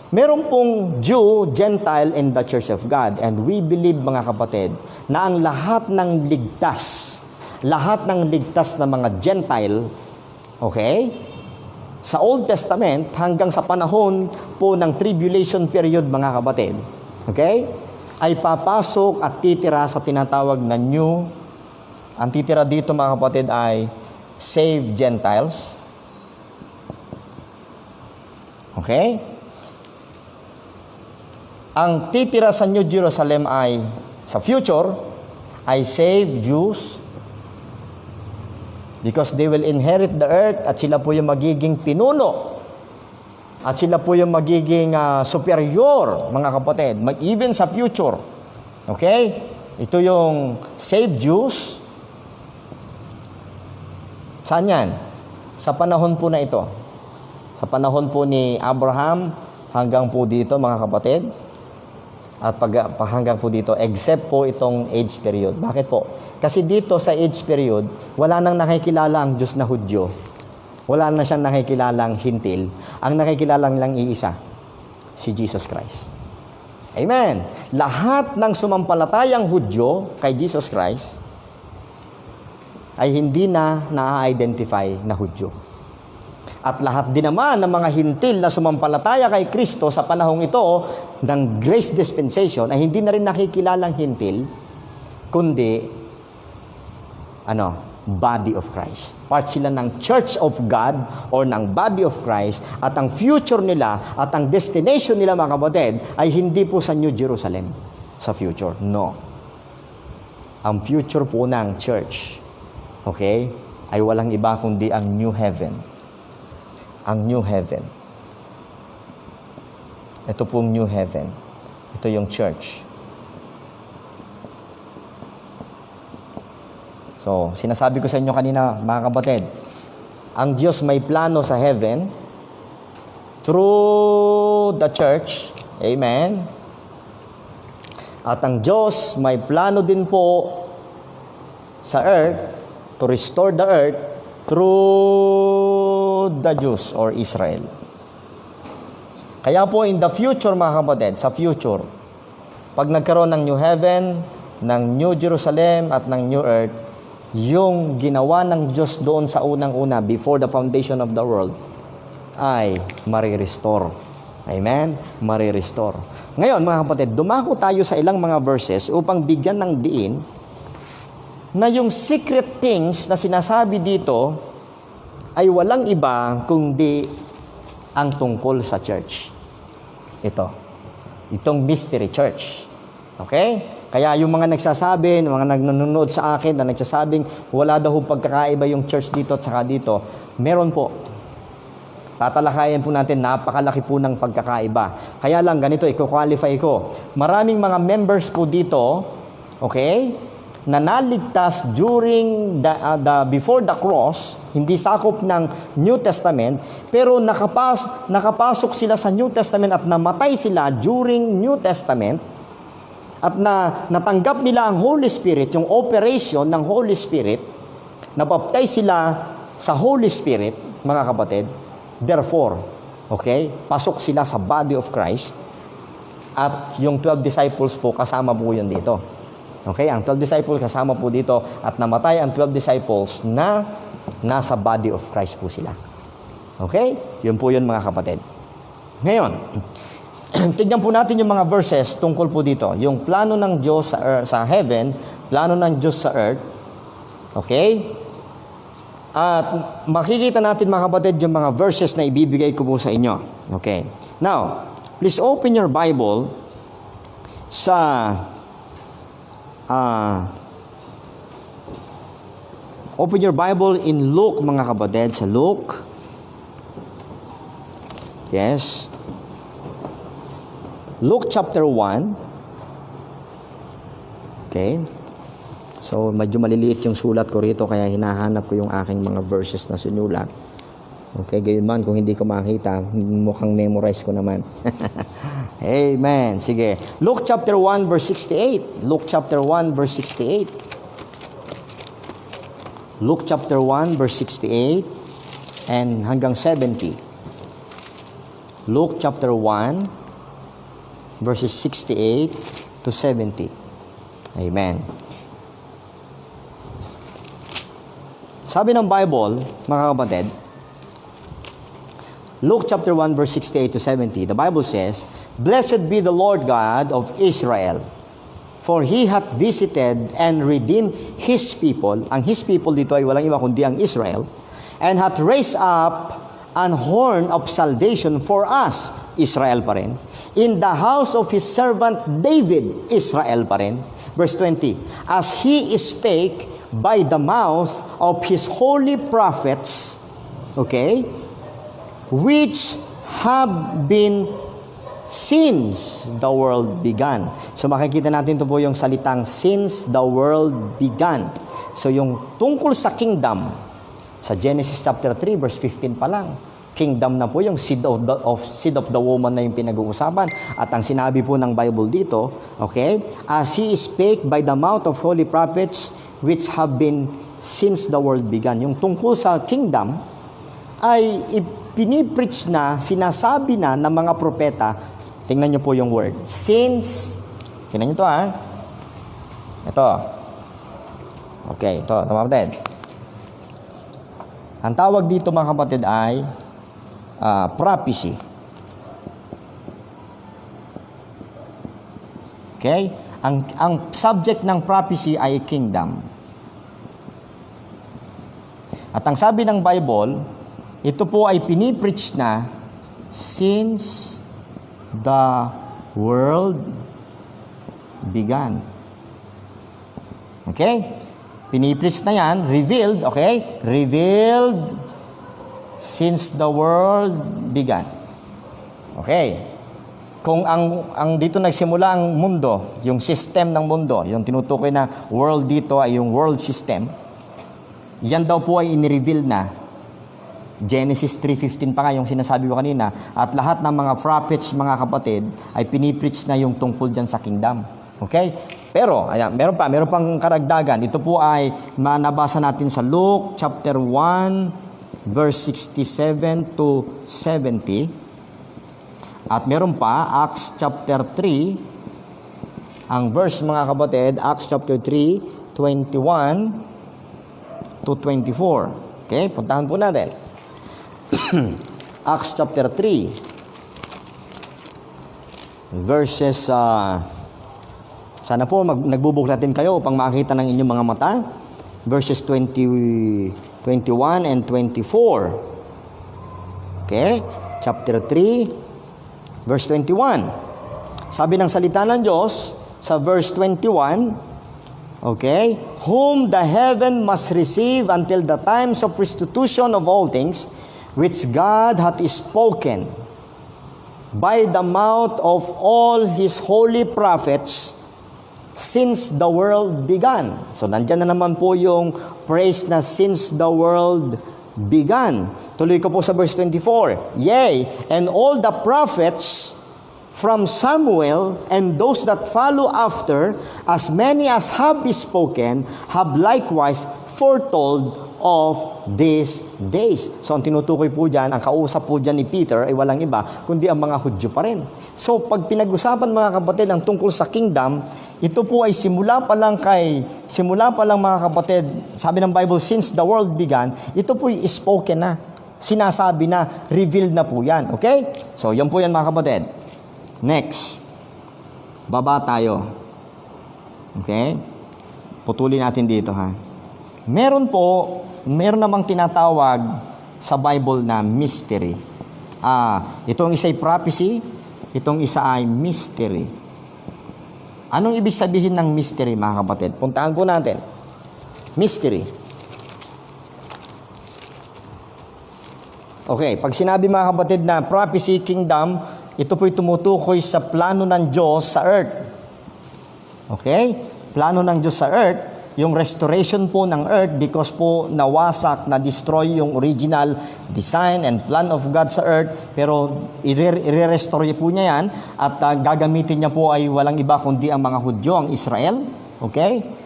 Meron pong Jew, Gentile, and the Church of God. And we believe, mga kapatid, na ang lahat ng ligtas na mga Gentile, okay, sa Old Testament hanggang sa panahon po ng tribulation period, mga kapatid, okay, ay papasok at titira sa tinatawag na new. Ang titira dito mga kapatid ay saved Gentiles. Okay? Ang titira sa New Jerusalem ay, sa future, ay saved Jews because they will inherit the earth at sila po yung magiging pinuno. At sila po yung magiging superior, mga kapatid, even sa future. Okay? Ito yung saved Jews. Saan yan? Sa panahon po na ito. Sa panahon po ni Abraham hanggang po dito, mga kapatid. At hanggang po dito, except po itong age period. Bakit po? Kasi dito sa age period, wala nang nakikilala ang Diyos na Hudyo. Wala na siyang nakikilalang hintil. Ang nakikilalang lang iisa, si Jesus Christ. Amen. Lahat ng sumampalatayang Hudyo kay Jesus Christ ay hindi na na-identify na Hudyo. At lahat din naman ng mga hintil na sumampalataya kay Kristo sa panahong ito ng grace dispensation ay hindi na rin nakikilalang hintil, kundi body of Christ. Part sila ng Church of God or ng body of Christ, at ang future nila at ang destination nila, mga kapatid, ay hindi po sa New Jerusalem sa future. No. Ang future po ng church, okay, ay walang iba kundi ang new heaven. Ang new heaven. Ito pong new heaven. Ito yung church. So, sinasabi ko sa inyo kanina, mga kapatid, ang Diyos may plano sa heaven through the church. Amen. At ang Diyos may plano din po sa earth to restore the earth through the Jews or Israel. Kaya po in the future, mga kapatid, sa future, pag nagkaroon ng new heaven, ng new Jerusalem at ng new earth, yung ginawa ng Diyos doon sa unang-una, before the foundation of the world, ay marirestore. Amen? Marirestore. Ngayon, mga kapatid, dumako tayo sa ilang mga verses upang bigyan ng diin na yung secret things na sinasabi dito ay walang iba kundi ang tungkol sa church. Itong mystery church. Okay? Kaya yung mga nagsasabi, mga nanonood sa akin na nagsasabing wala daw pagkakaiba yung church dito at saka dito, meron po. Tatalakayan po natin, napakalaki po ng pagkakaiba. Kaya lang, ganito, i-qualify ko. Maraming mga members po dito, okay, na naligtas during before the cross, hindi sakop ng New Testament, pero nakapasok sila sa New Testament at namatay sila during New Testament, at natanggap nila ang Holy Spirit, yung operation ng Holy Spirit, nabaptize sila sa Holy Spirit, mga kapatid. Therefore, okay, pasok sila sa body of Christ, at yung 12 disciples po, kasama po yun dito. Okay, ang 12 disciples kasama po dito, at namatay ang 12 disciples na nasa body of Christ po sila. Okay? Yun po yun, mga kapatid. Ngayon, tignan po natin yung mga verses tungkol po dito. Yung plano ng Diyos sa heaven, plano ng Diyos sa earth. Okay? At makikita natin, mga kapatid, yung mga verses na ibibigay ko po sa inyo. Okay. Now, please open your Bible sa open your Bible in Luke, mga kapatid, sa Luke. Yes. Luke chapter 1. Okay. So, medyo maliliit yung sulat ko rito, kaya hinahanap ko yung aking mga verses na sinulat. Okay, gayon man, kung hindi ko makita, mukhang memorize ko naman. Amen. Sige. Luke chapter 1 verse 68. Luke chapter 1 verse 68. Luke chapter 1 verse 68 and hanggang 70. Luke chapter 1 verses 68 to 70. Amen. Sabi ng Bible, mga kapatid, Luke chapter 1 verse 68 to 70, the Bible says, "Blessed be the Lord God of Israel, For He hath visited and redeemed His people. Ang His people dito ay walang iba kundi ang Israel. And hath raised up an horn of salvation for us, Israel pa rin. In the house of His servant David, Israel pa rin. Verse 20, as He spake by the mouth of His holy prophets, okay, which have been since the world began. So makikita natin ito po yung salitang since the world began. So yung tungkol sa kingdom, sa Genesis chapter 3 verse 15 pa lang, kingdom na po yung seed of the woman na yung pinag-uusapan. At ang sinabi po ng Bible dito, okay, as He spake by the mouth of holy prophets which have been since the world began. Yung tungkol sa kingdom ay pinipreach na, sinasabi na ng mga propeta. Tingnan niyo po yung word. Since, tingnan niyo to ha. Ito. Okay, ito, mga kapatid. Ang tawag dito mga kapatid ay prophecy. Okay? Ang subject ng prophecy ay kingdom. At ang sabi ng Bible, ito po ay pinipreach na since the world began. Okay? Pinipreach na yan, revealed, okay? Revealed since the world began. Okay. Kung ang dito nagsimula ang mundo, yung system ng mundo, yung tinutukoy na world dito ay yung world system, yan daw po ay in-reveal na. Genesis 3:15 pa nga yung sinasabi ko kanina. At lahat ng mga prophets, mga kapatid, ay pinipreach na yung tungkol dyan sa kingdom. Okay? Pero, ayan, meron pang karagdagan. Ito po ay nabasa natin sa Luke chapter 1, verse 67 to 70. At meron pa, Acts chapter 3, ang verse mga kapatid, Acts chapter 3, 21 to 24. Okay, puntahan po natin. Acts chapter 3, verses, sana po nagbubuklatin kayo upang makita ng inyong mga mata. Verses 21 and 24. Okay? Chapter 3, verse 21. Sabi ng salita ng Diyos sa verse 21, okay, whom the heaven must receive until the times of restitution of all things, which God hath spoken by the mouth of all His holy prophets since the world began. So, nandyan na naman po yung praise na since the world began. Tuloy ko po sa verse 24. Yea, and all the prophets from Samuel and those that follow after, as many as have spoken, have likewise foretold of these days. So, ang tinutukoy po dyan, ang kausap po dyan ni Peter ay walang iba, kundi ang mga Hudyo pa rin. So, pag pinag-usapan mga kapatid ang tungkol sa kingdom, ito po ay simula pa lang mga kapatid, sabi ng Bible, since the world began, ito po ay spoken na, sinasabi na, revealed na po yan. Okay? So, yan po yan mga kapatid. Next. Baba tayo. Okay? Putulin natin dito ha. Meron namang tinatawag sa Bible na mystery. Itong isa ay prophecy, itong isa ay mystery. Anong ibig sabihin ng mystery, mga kapatid? Puntahan po natin. Mystery. Okay, pag sinabi mga kapatid na prophecy, kingdom, ito po'y tumutukoy sa plano ng Diyos sa earth. Okay? Plano ng Diyos sa earth, yung restoration po ng earth because po nawasak, na-destroy yung original design and plan of God sa earth, pero i-restore po niya yan at gagamitin niya po ay walang iba kundi ang mga Hudyo, ang Israel. Okay?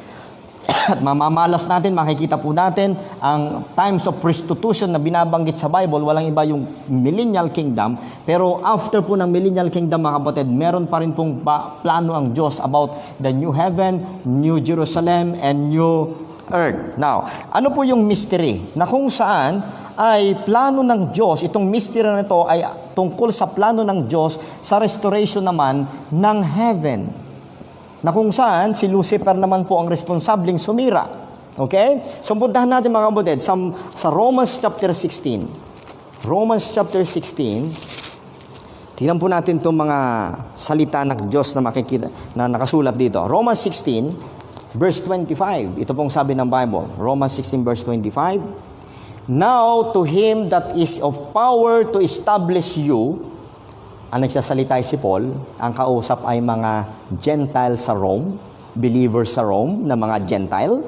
At mamamalas natin, makikita po natin ang times of restitution na binabanggit sa Bible, walang iba yung millennial kingdom. Pero after po ng millennial kingdom, mga kapatid, meron pa rin pong plano ang Diyos about the new heaven, new Jerusalem, and new earth. Now, ano po yung mystery? Na kung saan ay plano ng Diyos, itong mystery na ito ay tungkol sa plano ng Diyos sa restoration naman ng heaven. na kung saan si Lucifer naman po ang responsabling sumira. Okay? So, puntahan natin mga kapatid sa Romans chapter 16. Romans chapter 16. Tingnan po natin itong mga salita ng Diyos na makikita, na nakasulat dito. Romans 16, verse 25. Ito pong sabi ng Bible. Romans 16, verse 25. Now, to him that is of power to establish you, ang nagsasalita ay si Paul, ang kausap ay mga Gentile sa Rome, believers sa Rome na mga Gentile.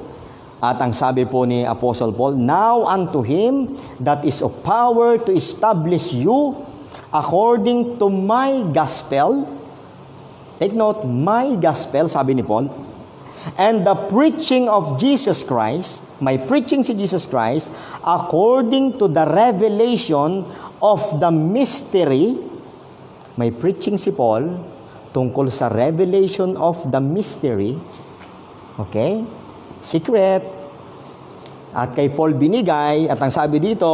At ang sabi po ni Apostle Paul, now unto him that is of power to establish you according to my gospel. Take note, my gospel, sabi ni Paul, and the preaching of Jesus Christ, my preaching si Jesus Christ, according to the revelation of the mystery. May preaching si Paul tungkol sa revelation of the mystery. Okay? Secret. At kay Paul binigay, at ang sabi dito,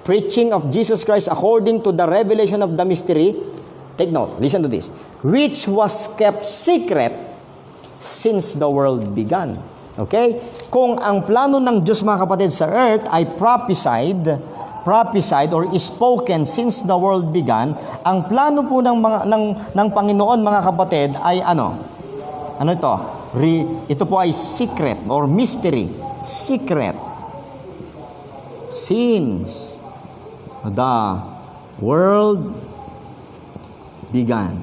preaching of Jesus Christ according to the revelation of the mystery. Take note, listen to this. Which was kept secret since the world began. Okay? Kung ang plano ng Diyos mga kapatid sa earth ay prophesied or spoken since the world began, ang plano po ng Panginoon mga kapatid ay ano? Ano ito? Ito po ay secret or mystery. Secret. Since the world began.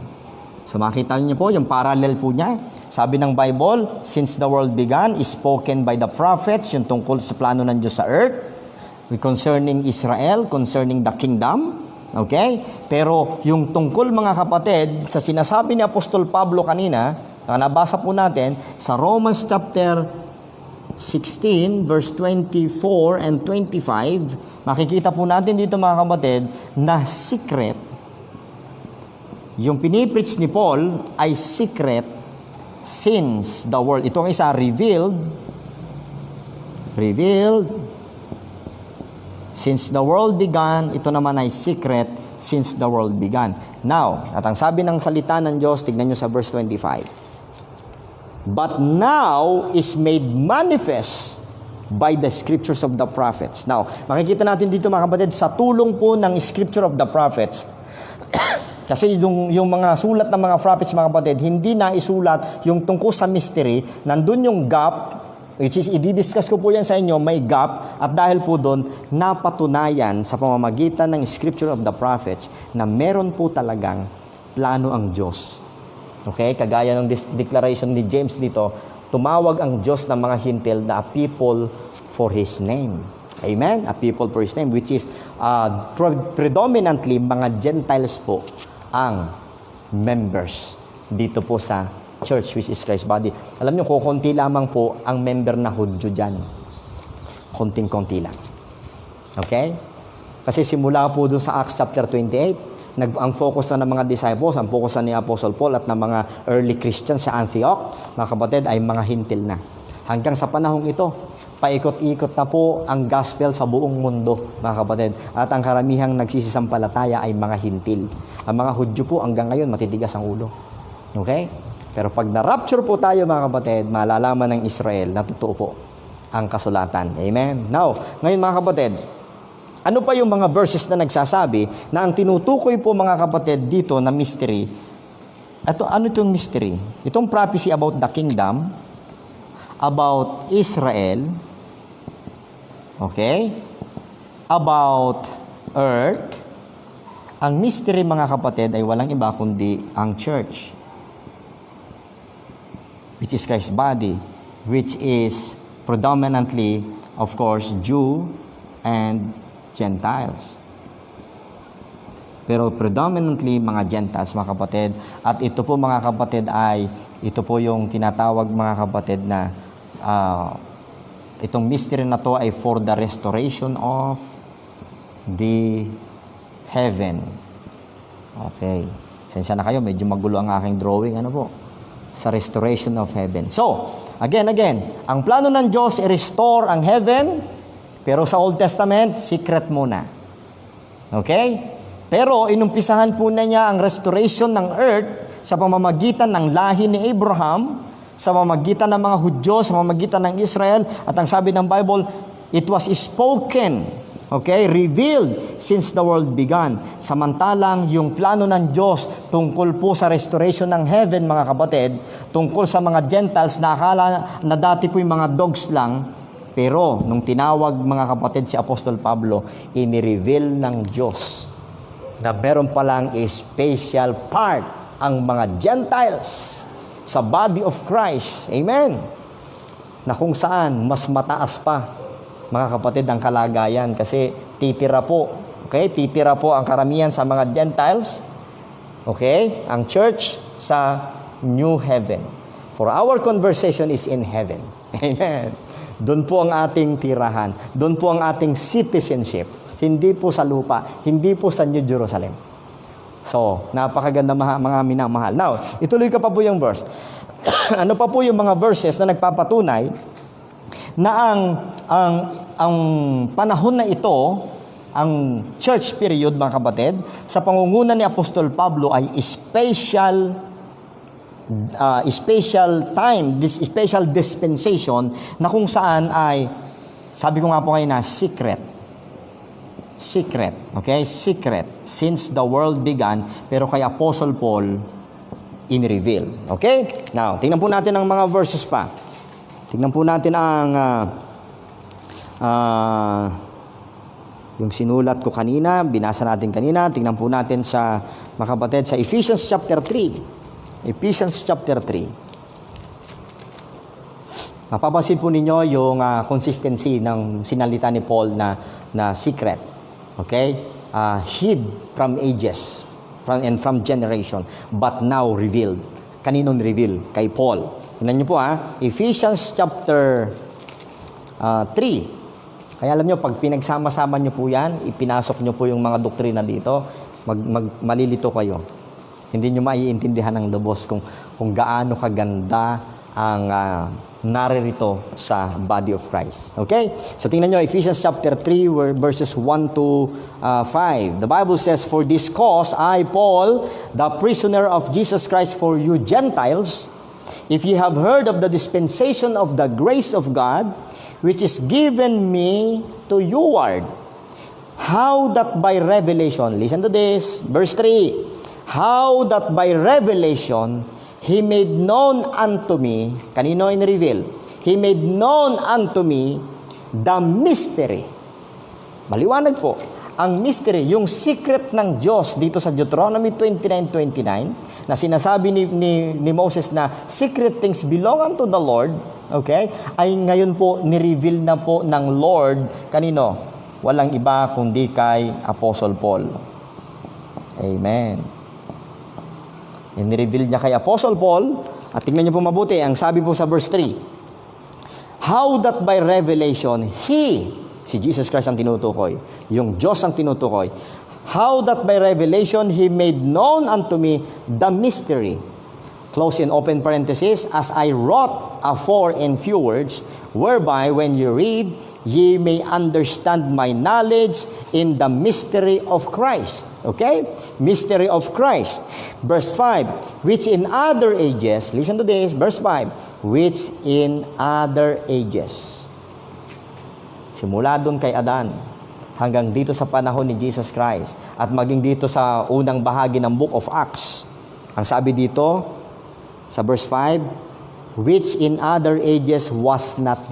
So makita niyo po yung parallel po niya. Sabi ng Bible, since the world began, is spoken by the prophets, yung tungkol sa plano ng Diyos sa earth, concerning Israel, concerning the kingdom. Okay? Pero yung tungkol mga kapatid, sa sinasabi ni Apostol Pablo kanina, na nabasa po natin, sa Romans chapter 16, verse 24 and 25, makikita po natin dito mga kapatid, na secret. Yung pinipreach ni Paul ay secret since the world. Itong isa, revealed, since the world began. Ito naman ay secret since the world began. Now, at ang sabi ng salita ng Diyos, tignan nyo sa verse 25. But now is made manifest by the scriptures of the prophets. Now, makikita natin dito mga kapatid, sa tulong po ng scripture of the prophets, kasi yung mga sulat ng mga prophets mga kapatid, hindi na isulat yung tungkol sa mystery, nandun yung gap, which is, i-discuss ko po yan sa inyo, may gap, at dahil po doon, napatunayan sa pamamagitan ng scripture of the prophets, na meron po talagang plano ang Diyos. Okay? Kagaya ng declaration ni James dito, tumawag ang Diyos ng mga hintil na a people for His name. Amen? A people for His name, which is predominantly mga Gentiles po ang members dito po sa church, which is Christ's body. Alam niyo, kukunti lamang po ang member na Hudyo dyan. Konting-konti lang. Okay? Kasi simula po dun sa Acts chapter 28, ang focus na ng mga disciples, ang focus na ni Apostle Paul at ng mga early Christians sa Antioch, mga kapatid, ay mga hintil na. Hanggang sa panahong ito, paikot-ikot na po ang gospel sa buong mundo, mga kapatid. At ang karamihang nagsisisampalataya ay mga hintil. Ang mga Hudyo po hanggang ngayon matitigas ang ulo. Okay? Pero pag na-rapture po tayo, mga kapatid, malalaman ng Israel na totoo po ang kasulatan. Amen? Now, ngayon mga kapatid, ano pa yung mga verses na nagsasabi na ang tinutukoy po mga kapatid dito na mystery? Ano itong mystery? Itong prophecy about the kingdom, about Israel, okay? About earth. Ang mystery mga kapatid ay walang iba kundi ang church, which is Christ's body, which is predominantly, of course, Jew and Gentiles. Pero predominantly mga Gentiles, mga kapatid. At ito po mga kapatid ay, ito po yung tinatawag mga kapatid na itong mystery na to ay for the restoration of the heaven. Okay. Sensya na kayo, medyo magulo ang aking drawing. Ano po? Sa restoration of heaven. So, again, ang plano ng Diyos i-restore ang heaven. Pero sa Old Testament, secret muna. Okay? Pero inumpisahan po na niya ang restoration ng earth sa pamamagitan ng lahi ni Abraham, sa pamamagitan ng mga Hudyo, sa pamamagitan ng Israel, at ang sabi ng Bible, it was spoken, okay, revealed since the world began. Samantalang yung plano ng Diyos tungkol po sa restoration ng heaven, mga kapatid, tungkol sa mga Gentiles na akala na dati po yung mga dogs lang, pero nung tinawag, mga kapatid, si Apostol Pablo, inireveal ng Diyos na meron palang special part ang mga Gentiles sa body of Christ. Amen. Na kung saan mas mataas pa, mga kapatid, ang kalagayan kasi titira po. Okay? Titira po ang karamihan sa mga Gentiles. Okay? Ang church sa new heaven. For our conversation is in heaven. Amen. Doon po ang ating tirahan. Doon po ang ating citizenship. Hindi po sa lupa. Hindi po sa New Jerusalem. So, napakaganda mga minamahal. Now, ituloy ka pa po yung verse. Ano pa po yung mga verses na nagpapatunay na ang panahon na ito, ang church period, mga kapatid, sa pangunguna ni Apostol Pablo ay special time, this special dispensation na kung saan ay, sabi ko nga po kayo na, secret, okay? Secret, since the world began, pero kay Apostle Paul, in-reveal. Okay? Now, tingnan po natin ang mga verses pa. Tingnan po natin ang yung sinulat ko kanina, binasa natin kanina. Tingnan po natin sa, mga kapatid, sa Ephesians chapter 3. Ephesians chapter 3. Mapapansin po ninyo yung consistency ng sinalita ni Paul na secret. Okay? Hid from ages, from generation, but now revealed. Kaninong reveal? Kay Paul. Tingnan niyo po Ephesians chapter 3. Kaya alam niyo, pag pinagsama-sama niyo po yan, ipinasok niyo po yung mga doktrina dito, malilito kayo. Hindi nyo maiintindihan ng lubos kung gaano kaganda ang naririto sa body of Christ. Okay? So tingnan nyo, Ephesians chapter 3, verses 1 to 5. The Bible says, "For this cause, I, Paul, the prisoner of Jesus Christ for you Gentiles, if ye have heard of the dispensation of the grace of God, which is given me to youward, how that by revelation," listen to this, verse 3, "how that by revelation He made known unto me," kanino in-reveal? "He made known unto me the mystery." Maliwanag po. Ang mystery, yung secret ng Diyos dito sa Deuteronomy 29:29, na sinasabi ni Moses na secret things belong unto the Lord, okay, ay ngayon po ni-reveal na po ng Lord kanino? Walang iba kundi kay Apostle Paul. Amen. Ni-reveal niya kay Apostle Paul, at tingnan niyo po mabuti, ang sabi po sa verse 3, "How that by revelation, He," si Jesus Christ ang tinutukoy, yung Diyos ang tinutukoy, "how that by revelation He made known unto me the mystery," close and open parenthesis, "as I wrote afore in few words, whereby when you read, ye may understand my knowledge in the mystery of Christ." Okay? Mystery of Christ. Verse 5, "which in other ages," listen to this, verse 5, "which in other ages." Simula doon kay Adan, hanggang dito sa panahon ni Jesus Christ, at maging dito sa unang bahagi ng Book of Acts. Ang sabi dito, sa verse 5, "which in other ages was not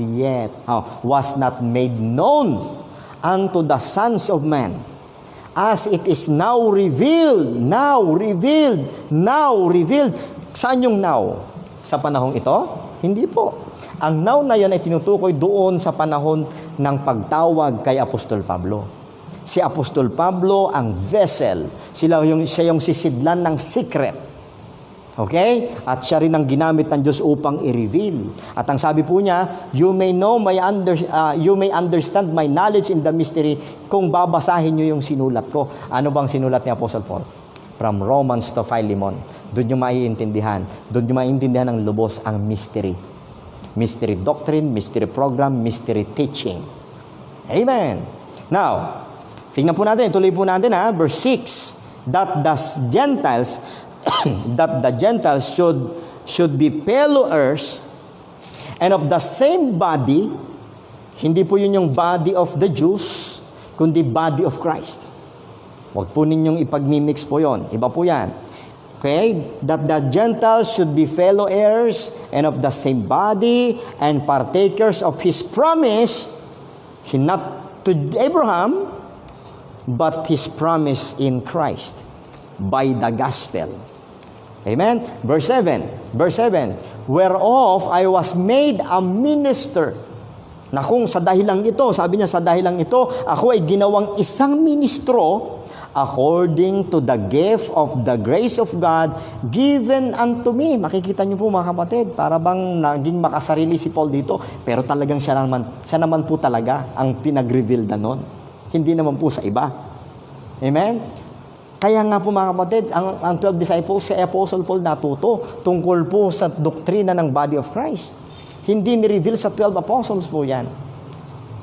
made known unto the sons of men, as it is now revealed." Saan yung now? Sa panahong ito? Hindi po. Ang now na yan ay tinutukoy doon sa panahon ng pagtawag kay Apostol Pablo. Si Apostol Pablo ang vessel. Siya yung sisidlan ng secret. Okay? At siya rin ang ginamit ng Diyos upang i-reveal. At ang sabi po niya, you may understand my knowledge in the mystery kung babasahin niyo yung sinulat ko. Ano bang sinulat ni Apostle Paul? From Romans to Philemon. Doon niyo maiintindihan. Doon niyo maiintindihan ng lubos ang mystery. Mystery doctrine, mystery program, mystery teaching. Amen. Now, tingnan po natin, tuloy po natin verse 6. "That the Gentiles that the Gentiles should be fellow heirs and of the same body. Hindi po yun yung body of the Jews, kundi body of Christ. Huwag po ninyong ipagmimix po yon. Iba po yan. Okay? That the Gentiles should be fellow heirs and of the same body and partakers of His promise, not to Abraham, but His promise in Christ by the gospel. Amen? Verse 7. Whereof I was made a minister. Na kung sa dahilang ito, sabi niya sa dahilang ito, ako ay ginawang isang ministro according to the gift of the grace of God given unto me. Makikita niyo po mga kapatid, para bang naging makasarili si Paul dito, pero talagang siya naman po talaga ang pinag-reveal na nun. Hindi naman po sa iba. Amen? Kaya nga po mga kapatid, ang 12 disciples, si Apostle Paul natuto tungkol po sa doktrina ng body of Christ. Hindi ni-reveal sa 12 apostles po yan,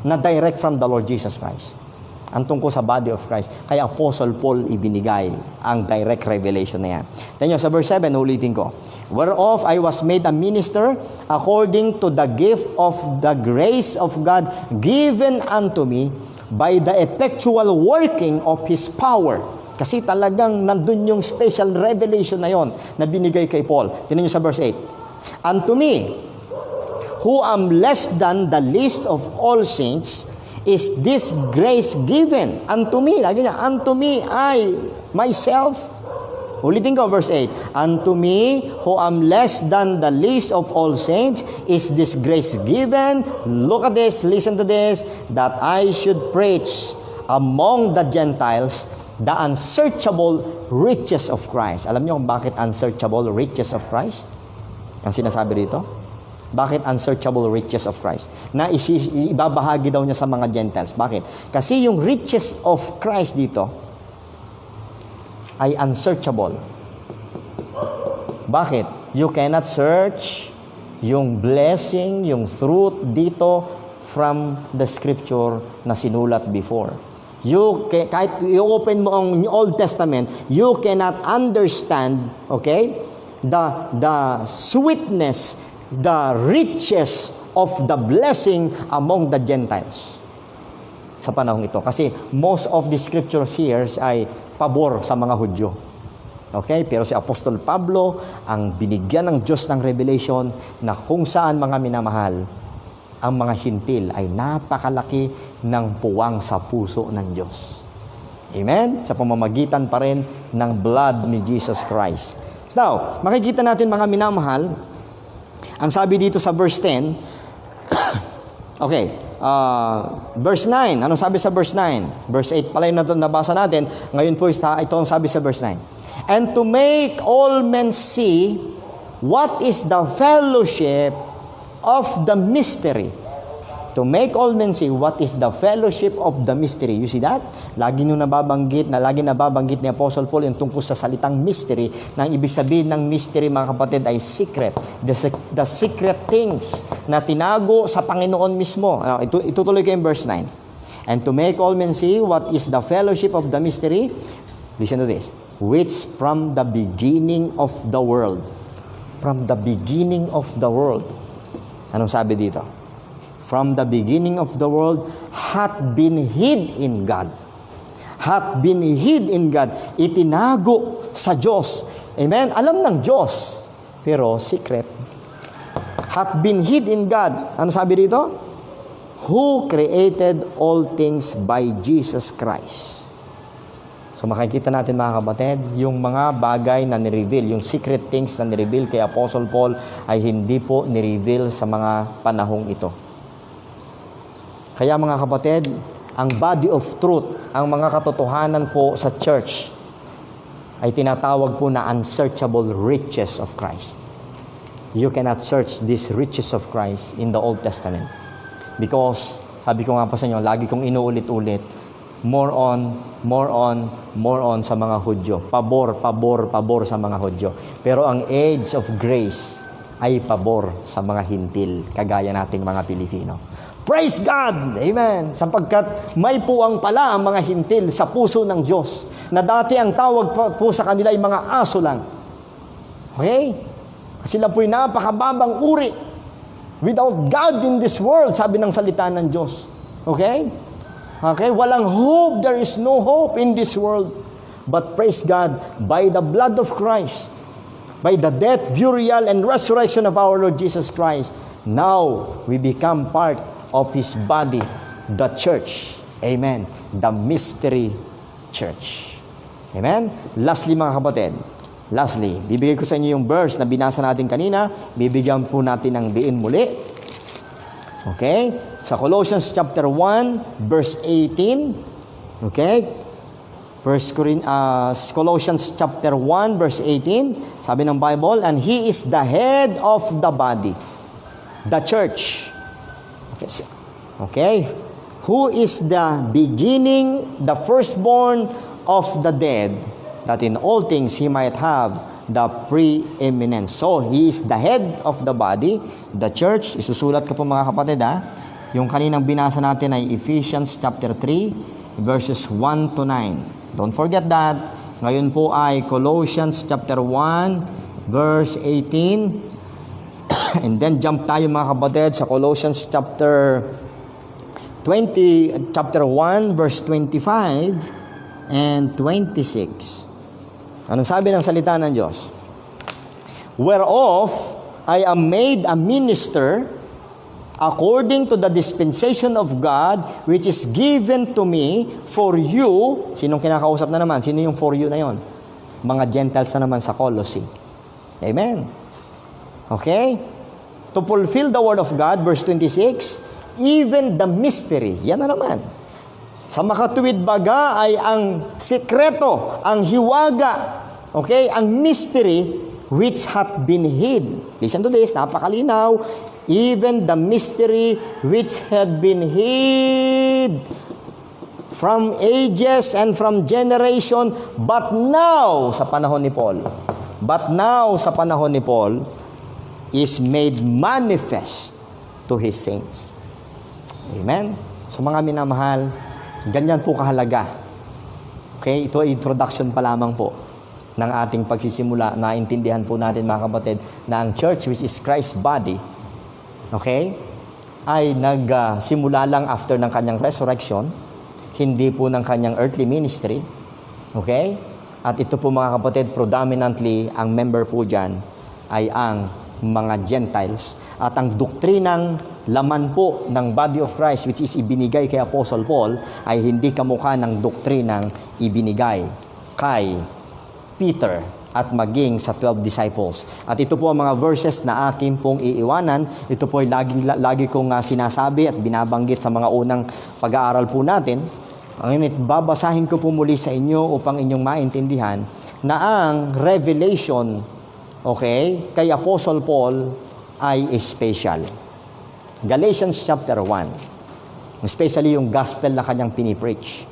na direct from the Lord Jesus Christ. Ang tungkol sa body of Christ. Kaya Apostle Paul ibinigay ang direct revelation na yan. Tignan nyo, sa verse 7, ulitin ko. Whereof I was made a minister according to the gift of the grace of God given unto me by the effectual working of His power. Kasi talagang nandun yung special revelation na yon na binigay kay Paul. Tignan nyo sa verse 8. Unto me, who am less than the least of all saints, is this grace given unto me. Lagi niya, unto me, I, myself. Ulitin ko, verse 8. Unto me, who am less than the least of all saints, is this grace given. Look at this, listen to this, that I should preach among the Gentiles the unsearchable riches of Christ. Alam niyo kung bakit unsearchable riches of Christ? Ang sinasabi rito? Bakit unsearchable riches of Christ? Na ibabahagi daw niya sa mga Gentiles. Bakit? Kasi yung riches of Christ dito ay unsearchable. Bakit? You cannot search yung blessing, yung fruit dito from the scripture na sinulat before. Kahit i-open mo ang Old Testament, you cannot understand, okay, the sweetness, the riches of the blessing among the Gentiles sa panahong ito. Kasi most of the scriptures here ay pabor sa mga Hudyo. Okay? Pero si Apostol Pablo ang binigyan ng Diyos ng revelation na kung saan, mga minamahal, ang mga hintil ay napakalaki ng puwang sa puso ng Diyos. Amen? Sa pamamagitan pa rin ng blood ni Jesus Christ. Now, makikita natin mga minamahal, ang sabi dito sa verse 10, okay, verse 9, anong sabi sa verse 9? Verse 8 pala yung nabasa natin, ngayon po ito ang sabi sa verse 9. And to make all men see what is the fellowship of the mystery. To make all men see what is the fellowship of the mystery. You see that? Lagi nababanggit ni Apostle Paul yung tungkol sa salitang mystery, na ang ibig sabihin ng mystery, mga kapatid, ay secret. The secret things na tinago sa Panginoon mismo. Itutuloy ko yung verse 9. And to make all men see what is the fellowship of the mystery, listen to this, which from the beginning of the world. From the beginning of the world. Anong sabi dito? From the beginning of the world, hath been hid in God. Hath been hid in God. Itinago sa Diyos. Amen? Alam ng Diyos, pero secret. Hath been hid in God. Ano sabi dito? Who created all things by Jesus Christ. So makikita natin, mga kapatid, yung mga bagay na nireveal, yung secret things na nireveal kay Apostle Paul ay hindi po nireveal sa mga panahong ito. Kaya mga kapatid, ang body of truth, ang mga katotohanan po sa church ay tinatawag po na unsearchable riches of Christ. You cannot search these riches of Christ in the Old Testament. Because, sabi ko nga po sa inyo, lagi kong inuulit-ulit, more on sa mga Hudyo. Pabor sa mga Hudyo. Pero ang age of grace ay pabor sa mga hintil, kagaya nating mga Pilipino. Praise God! Amen! Sapagkat may puwang pala ang mga hintil sa puso ng Diyos, na dati ang tawag po sa kanila ay mga aso lang. Okay? Sila po'y napakababang uri. Without God in this world, sabi ng salita ng Diyos. Okay? Okay? Walang hope. There is no hope in this world. But praise God, by the blood of Christ, by the death, burial, and resurrection of our Lord Jesus Christ, now we become part of His body, the church. Amen. The mystery church. Amen? Lastly, mga kapatid, bibigay ko sa inyo yung verse na binasa natin kanina. Bibigyan po natin ng diin muli. Okay? Sa Colossians chapter 1, verse 18. Okay? Colossians chapter 1, verse 18. Sabi ng Bible, and He is the head of the body, the church. Okay? Who is the beginning, the firstborn of the dead, that in all things He might have the preeminence. So, He is the head of the body, the church. Isusulat ko po mga kapatid Yung kaninang binasa natin ay Ephesians chapter 3, verses 1 to 9. Don't forget that. Ngayon po ay Colossians chapter 1, verse 18. And then jump tayo mga kapatid sa Colossians chapter 1, verse 25 and 26. Anong sabi ng salita ng Diyos? Whereof I am made a minister according to the dispensation of God, which is given to me for you. Sinong kinakausap na naman? Sino yung for you na yon? Mga Gentiles na naman sa Colossae. Amen. Okay? To fulfill the word of God, verse 26, even the mystery. Yan na naman. Sa makatuwid baga ay ang sekreto, ang hiwaga, okay, ang mystery which hath been hid. Listen to this, napakalinaw. Even the mystery which had been hid from ages and from generation, but now, sa panahon ni Paul, is made manifest to His saints. Amen? So mga minamahal, ganyan po kahalaga. Okay? Ito ay introduction pa lamang po ng ating pagsisimula. Naintindihan po natin mga kapatid na ang church, which is Christ's body, okay, ay nagsimula lang after ng kanyang resurrection, hindi po ng kanyang earthly ministry. Okay? At ito po mga kapatid, predominantly, ang member po dyan ay ang mga Gentiles. At ang doktrinang laman po ng body of Christ, which is ibinigay kay Apostle Paul, ay hindi kamukha ng doktrinang ibinigay kay Peter at maging sa 12 disciples. At ito po ang mga verses na akin pong iiwanan. Ito po ay lagi kong sinasabi at binabanggit sa mga unang pag-aaral po natin. Ngunit babasahin ko po muli sa inyo upang inyong maintindihan na ang revelation, okay, kay Apostle Paul ay special. Galatians chapter 1, especially yung gospel na kanyang pinipreach,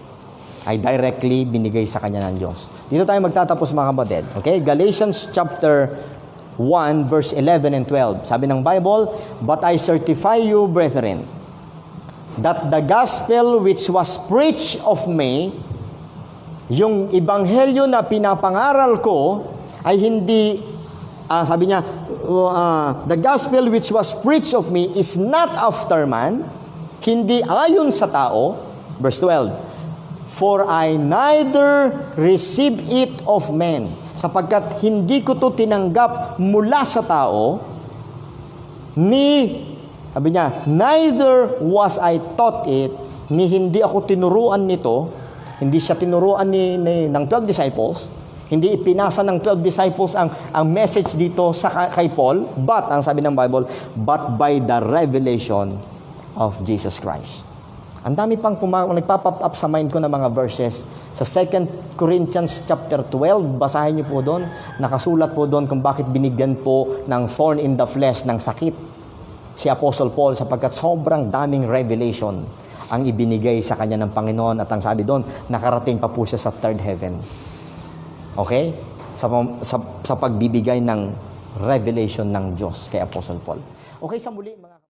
ay directly binigay sa kanya ng Diyos. Dito tayo magtatapos mga kapatid. Okay? Galatians chapter 1, verse 11 and 12. Sabi ng Bible, but I certify you, brethren, that the gospel which was preached of me, yung ebanghelyo na pinapangaral ko, ay hindi, sabi niya, the gospel which was preached of me is not after man, hindi ayon sa tao. Verse 12, for I neither receive it of men, sapagkat hindi ko to tinanggap mula sa tao, sabi niya, neither was I taught it, ni hindi ako tinuruan nito, hindi siya tinuruan ng 12 disciples, hindi ipinasa ng 12 disciples ang message dito kay Paul, but, ang sabi ng Bible, but by the revelation of Jesus Christ. Ang dami pang nagpa-pop up sa mind ko na mga verses. Sa 2 Corinthians chapter 12, basahin niyo po doon, nakasulat po doon kung bakit binigyan po ng thorn in the flesh, ng sakit, si Apostle Paul, sapagkat sobrang daming revelation ang ibinigay sa kanya ng Panginoon. At ang sabi doon, nakarating pa po siya sa third heaven. Okay? Sa pagbibigay ng revelation ng Diyos kay Apostle Paul. Okay, sa muli mga